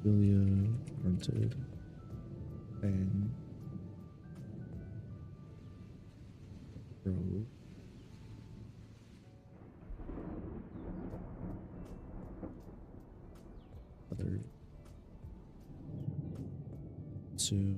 Julia grunted. Bang. Bro. Other. Two.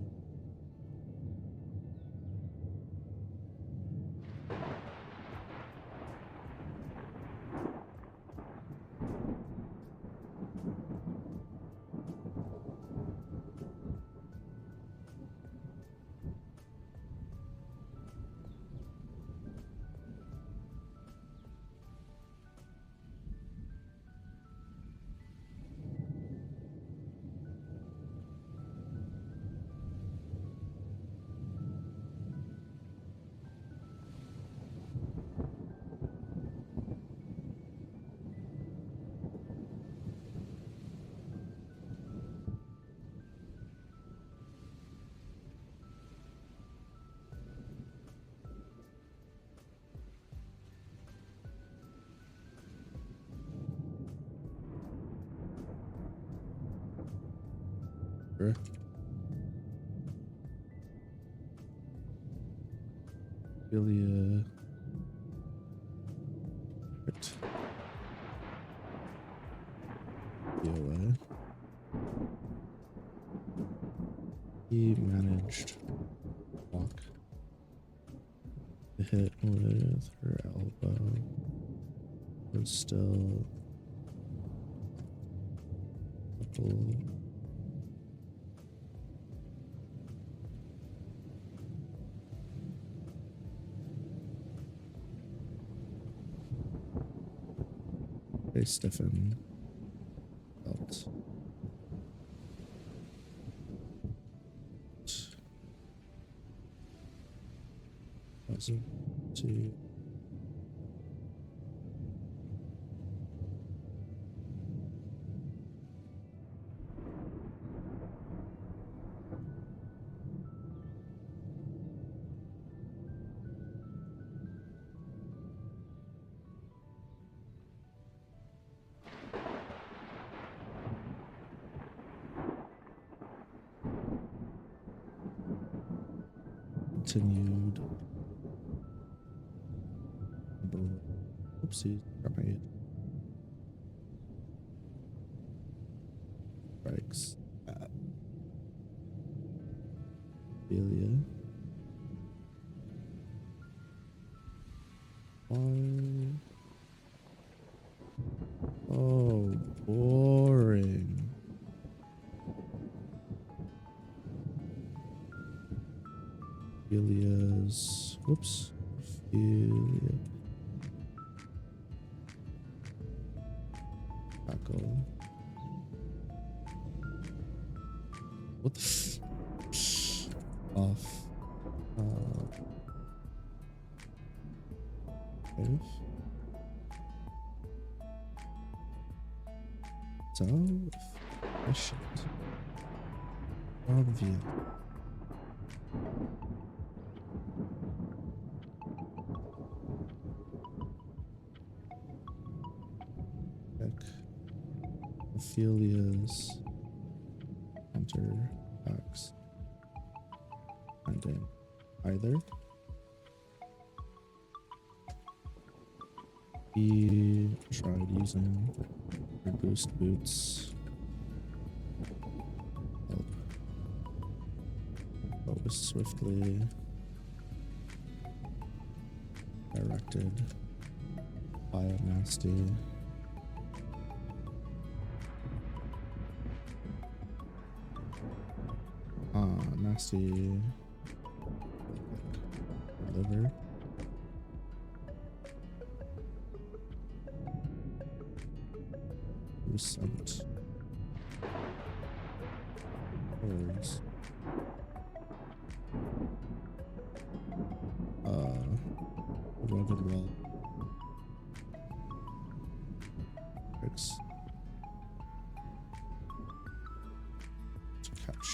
Sure. Julia. Right. DOA. He managed walk the hit with her elbow. Was still couple. They stiffen belt. Puzzle to continued. Oopsie, got my strikes at Ophelia. Why? Oh, boring. Ophelia's, whoops, Ophelia. Tarako. What the f? Off. If. So efficient. Obvious. Check Ophelia's counter attacks. And then either he tried using her boost boots. Help. But was swiftly directed by a nasty liver. Who sent words? Rugged wall. Tricks. To catch.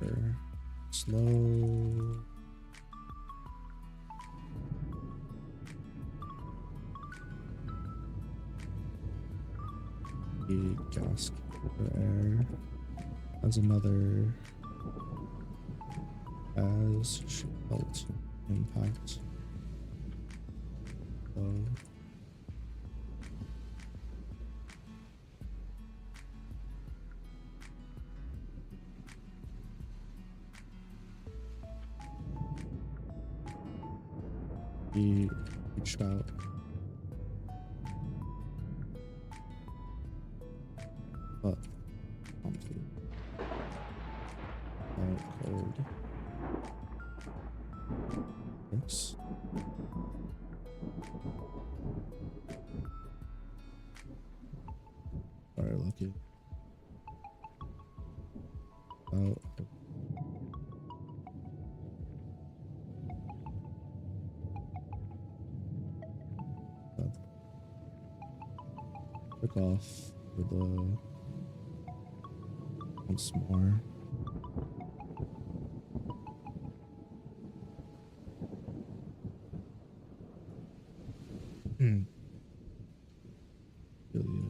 There. Slow. The gas for air as another as she felt impact. So he reached out. But cold. Thanks. Sorry, lucky. Oh. Took off for the once more. Really.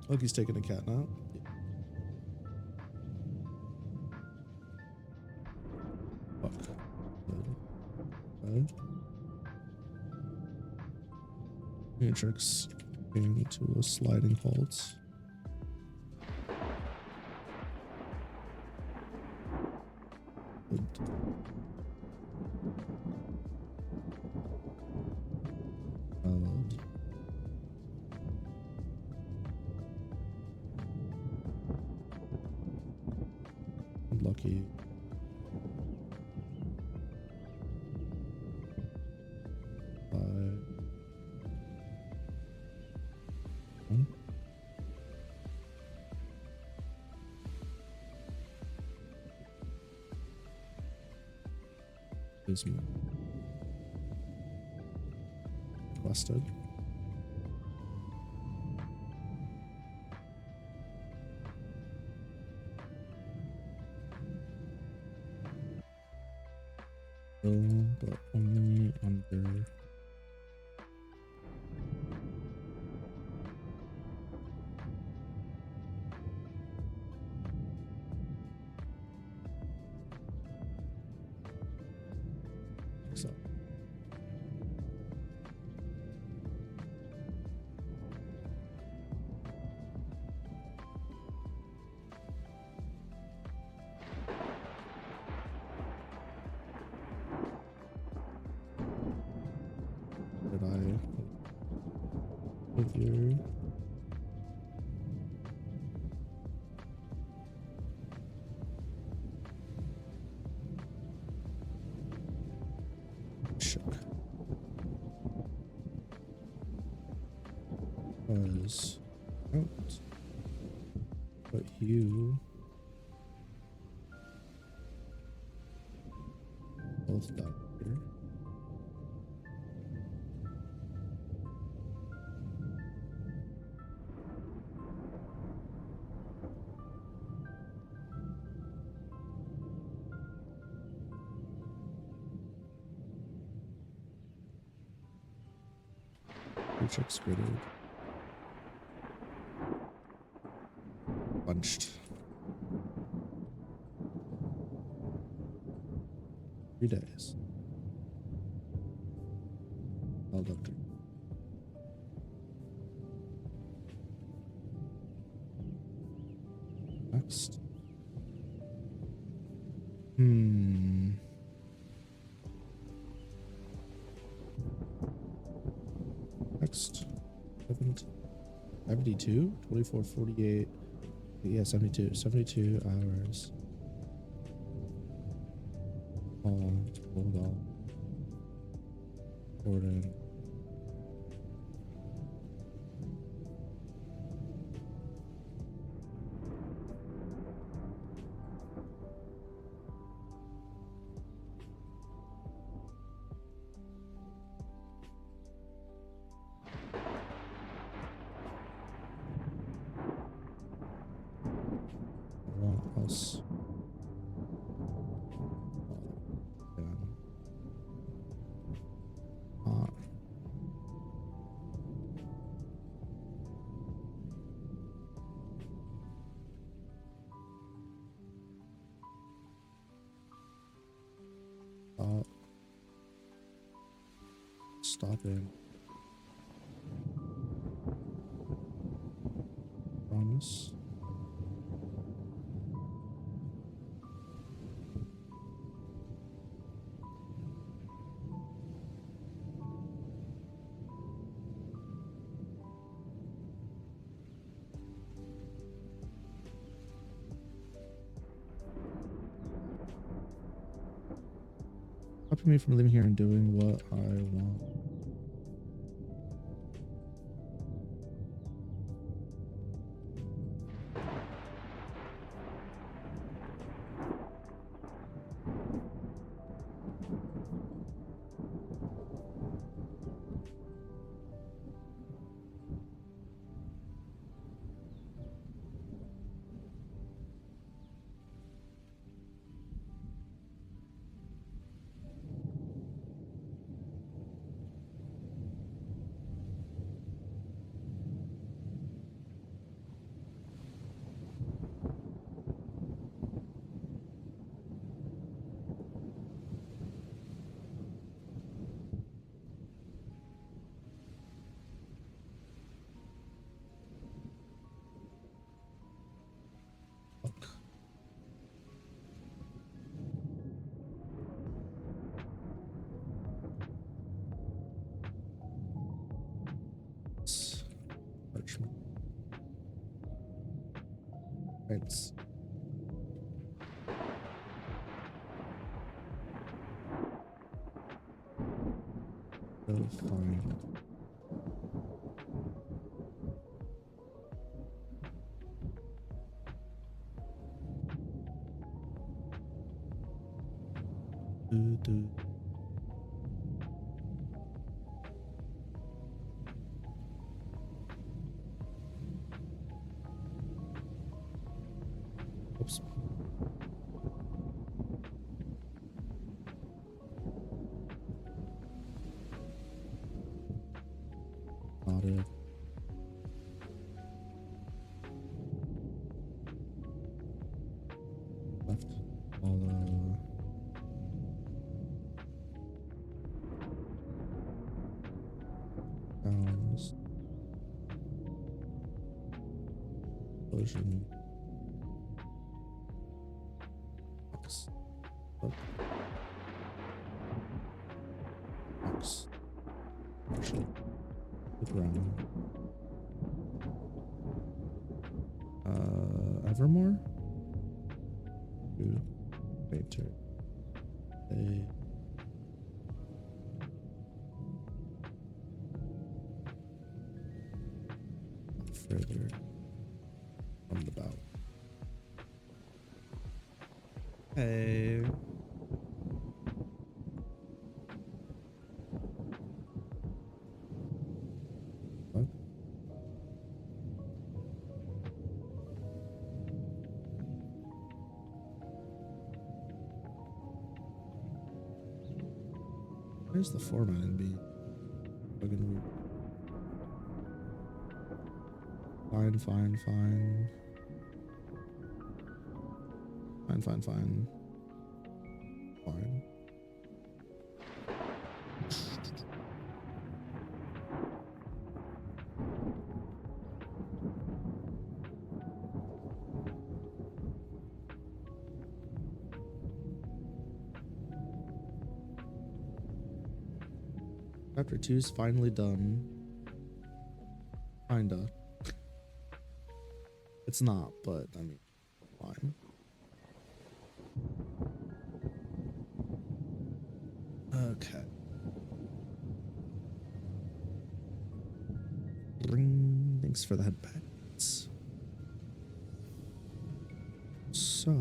Loki's taking a cat nap. Fuck. Good. Matrix came to a sliding halt. Good. Lucky. Is requested. But only under of your shook. Was out. But you both got here. Two checks graded. Bunched. 3 days. I'll look. Next. Next. 72, 24, 48. Yeah, 72. 72 hours. Hold on. Gordon. What else? Stop it. Promise. Stopping me from living here and doing what I want. Parchment. Thanks. Go find. Do. Oops. Not it. Left. Follow. Downs. Explosion. X. Up. X. Actually, the ground. Nevermore? Painter. A further from the bow. Hey. What? Where's the formatting being? Fucking weird. Fine. Fine. Chapter 2's finally done. Kinda. It's not, but I mean, fine. Okay. Thanks for the headbands. So,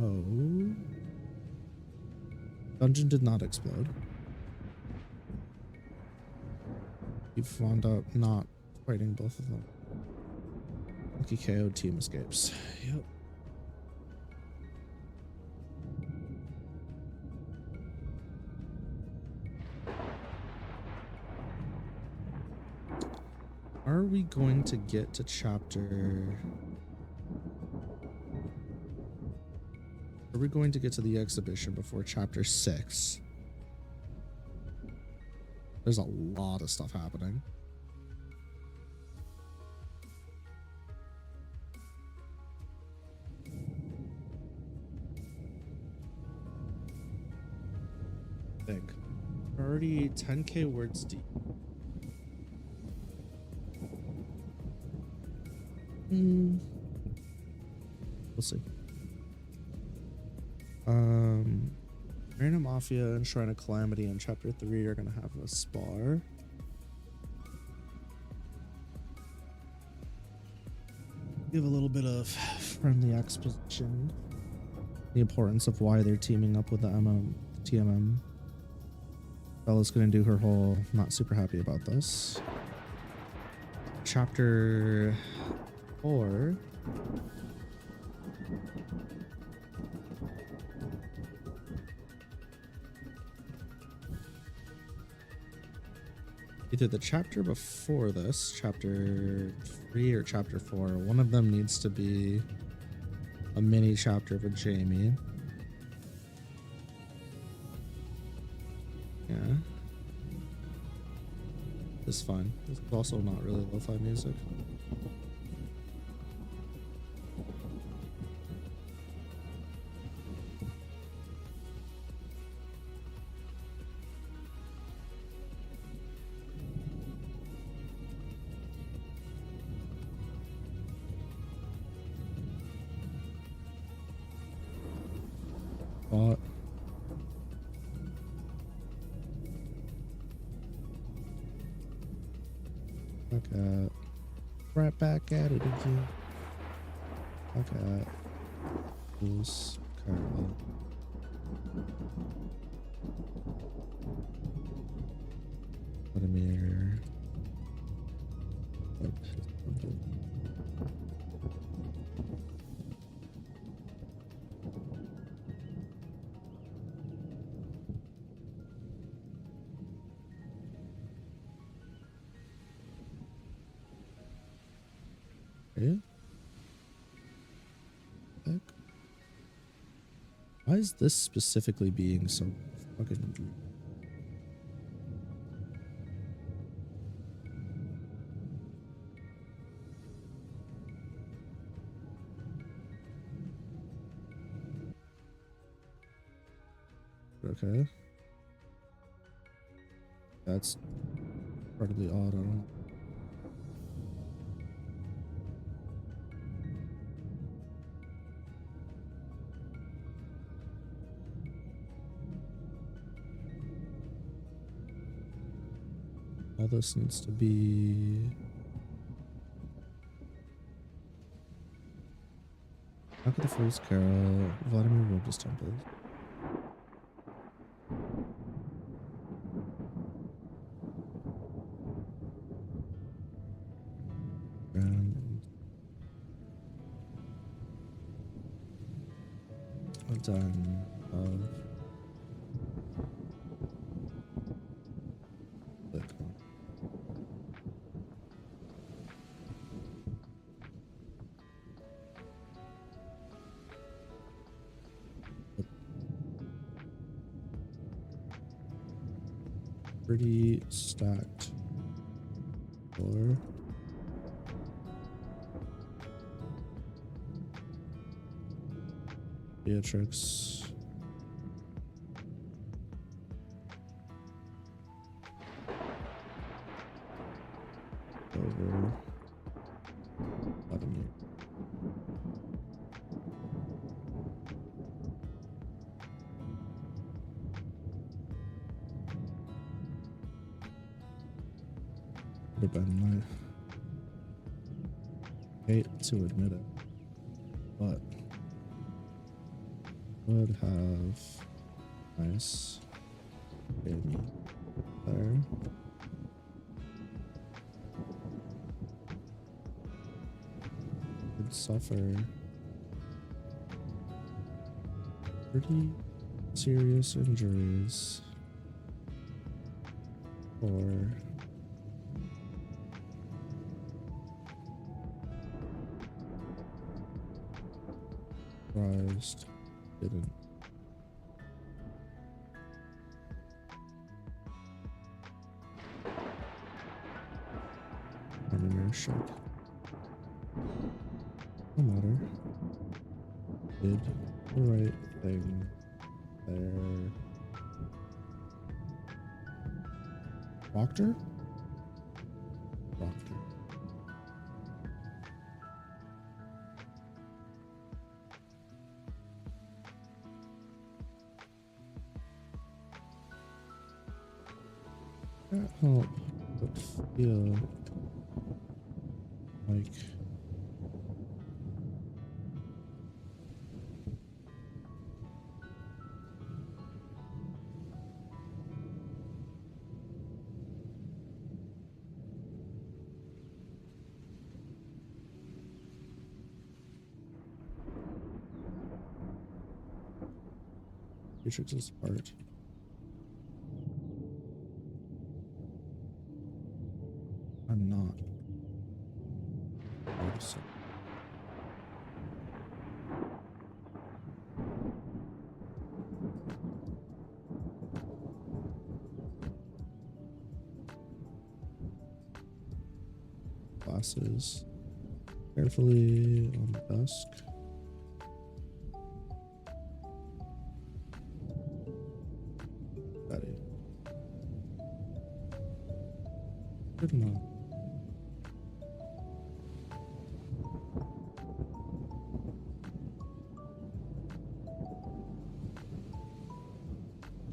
dungeon did not explode. You wound up not fighting both of them. Lucky KO team escapes. Yep. Are we going to get to chapter... Are we going to get to the exhibition before chapter 6? There's a lot of stuff happening. Big. We're already 10k words deep. We'll see. Random Mafia and Shrine of Calamity in chapter 3 are gonna have a spar. Give a little bit of friendly exposition. The importance of why they're teaming up with the TMM. Bella's gonna do her whole not super happy about this. Chapter 4. Either the chapter before this, chapter 3 or chapter 4, one of them needs to be a mini chapter with Jamie. Yeah. It's fine. It's also not really lo-fi music. But okay, right back at it again. Okay, who's currently Vladimir? Heck? Why is this specifically being so fucking... Okay. That's incredibly odd, I don't know. all this needs to be. Back of the Fool's Carol, Vladimir Robles Temple. And done of click on. Pretty stacked floor. Beatrix. Over. Vladimir. Would have been my hate to admit it, but would have nice baby there. Would suffer pretty serious injuries or surprised didn't. I'm shock. No matter. Did the right thing there. Proctor? Proctor. Can't help but feel like Beatrix's part. I'm not. So. Glasses carefully on the desk. Ready. Good enough.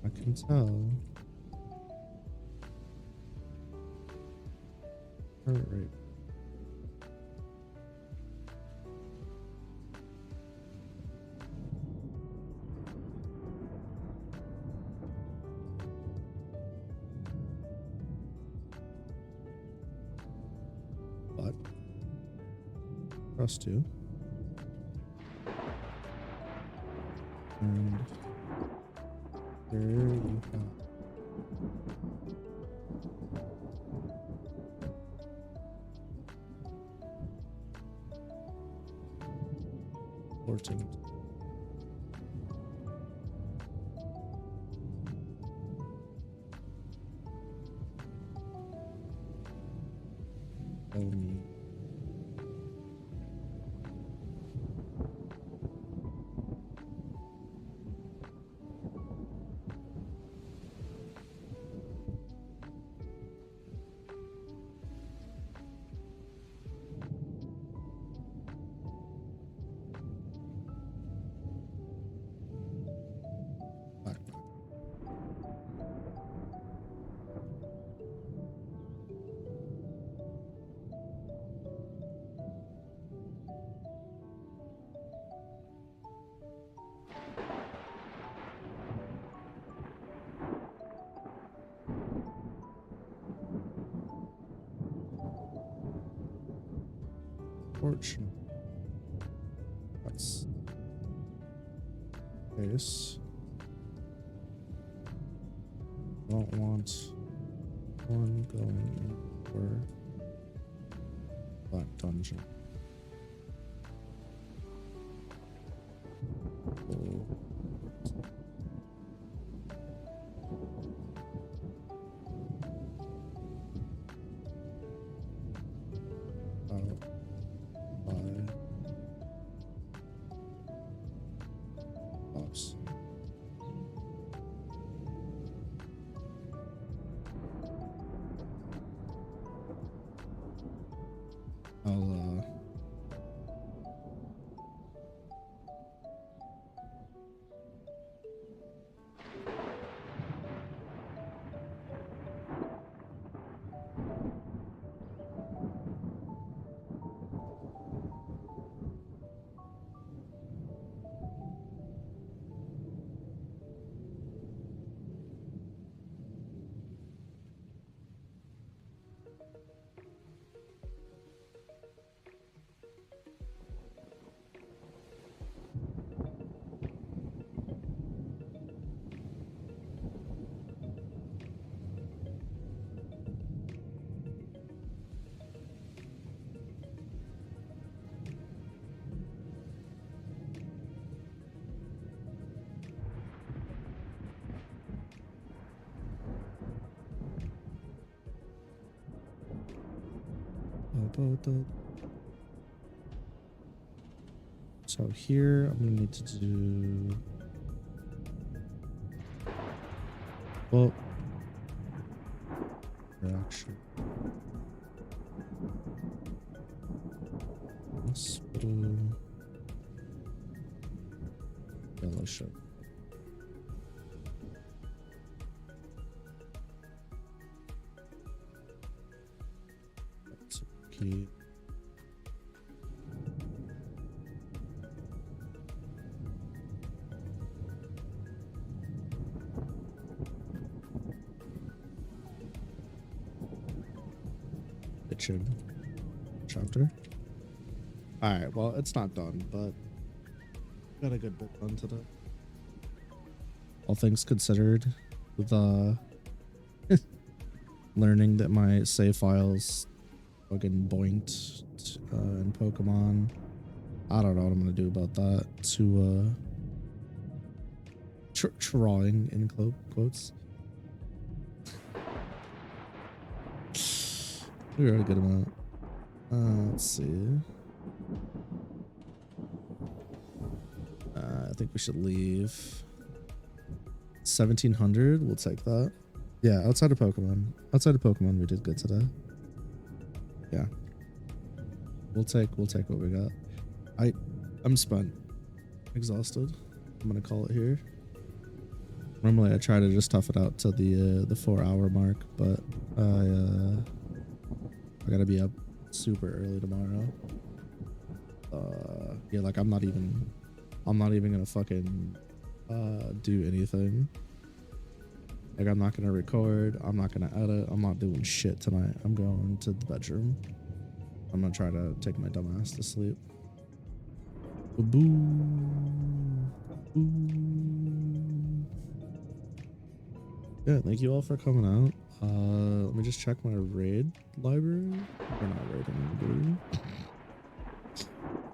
I can tell. Heart rate. But trust you. And there you go. 14. unfortunate. That's the case. Don't want one going for that dungeon. Oh. Oops. So here I'm gonna need to do reaction. Hospital. Fellowship. That's okay. Kitchen chapter. All right, well, it's not done, but got a good bit done today. All things considered, with learning that my save files fucking boinked in Pokemon. I don't know what I'm gonna do about that. To drawing in quotes. We were at a good amount. Let's see. I think we should leave 1700. We'll take that. Yeah, outside of Pokemon. Outside of Pokemon, we did good today. Yeah. We'll take what we got. I'm spent. Exhausted. I'm gonna call it here. Normally I try to just tough it out to the 4-hour mark, but I gotta be up super early tomorrow. Yeah, like I'm not even gonna fucking do anything. Like I'm not gonna record, I'm not gonna edit, I'm not doing shit tonight. I'm going to the bedroom. I'm gonna try to take my dumb ass to sleep. Boom. Yeah, thank you all for coming out. Let me just check my raid library. We're not raiding anybody.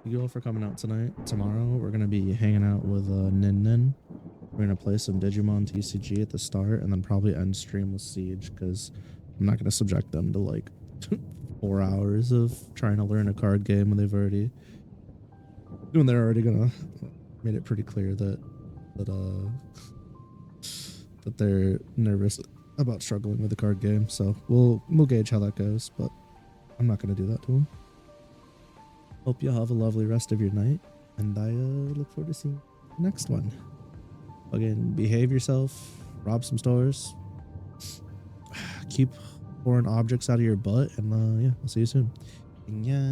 Thank you all for coming out tonight. Tomorrow we're gonna be hanging out with Nin. We're gonna play some Digimon TCG at the start, and then probably end stream with Siege, because I'm not gonna subject them to like 4 hours of trying to learn a card game when they're already gonna made it pretty clear that they're nervous about struggling with the card game. So we'll gauge how that goes, but I'm not gonna do that to them. Hope you have a lovely rest of your night, and I look forward to seeing the next one. Again, behave yourself, rob some stores, keep foreign objects out of your butt, and yeah, I'll see you soon. Yeah.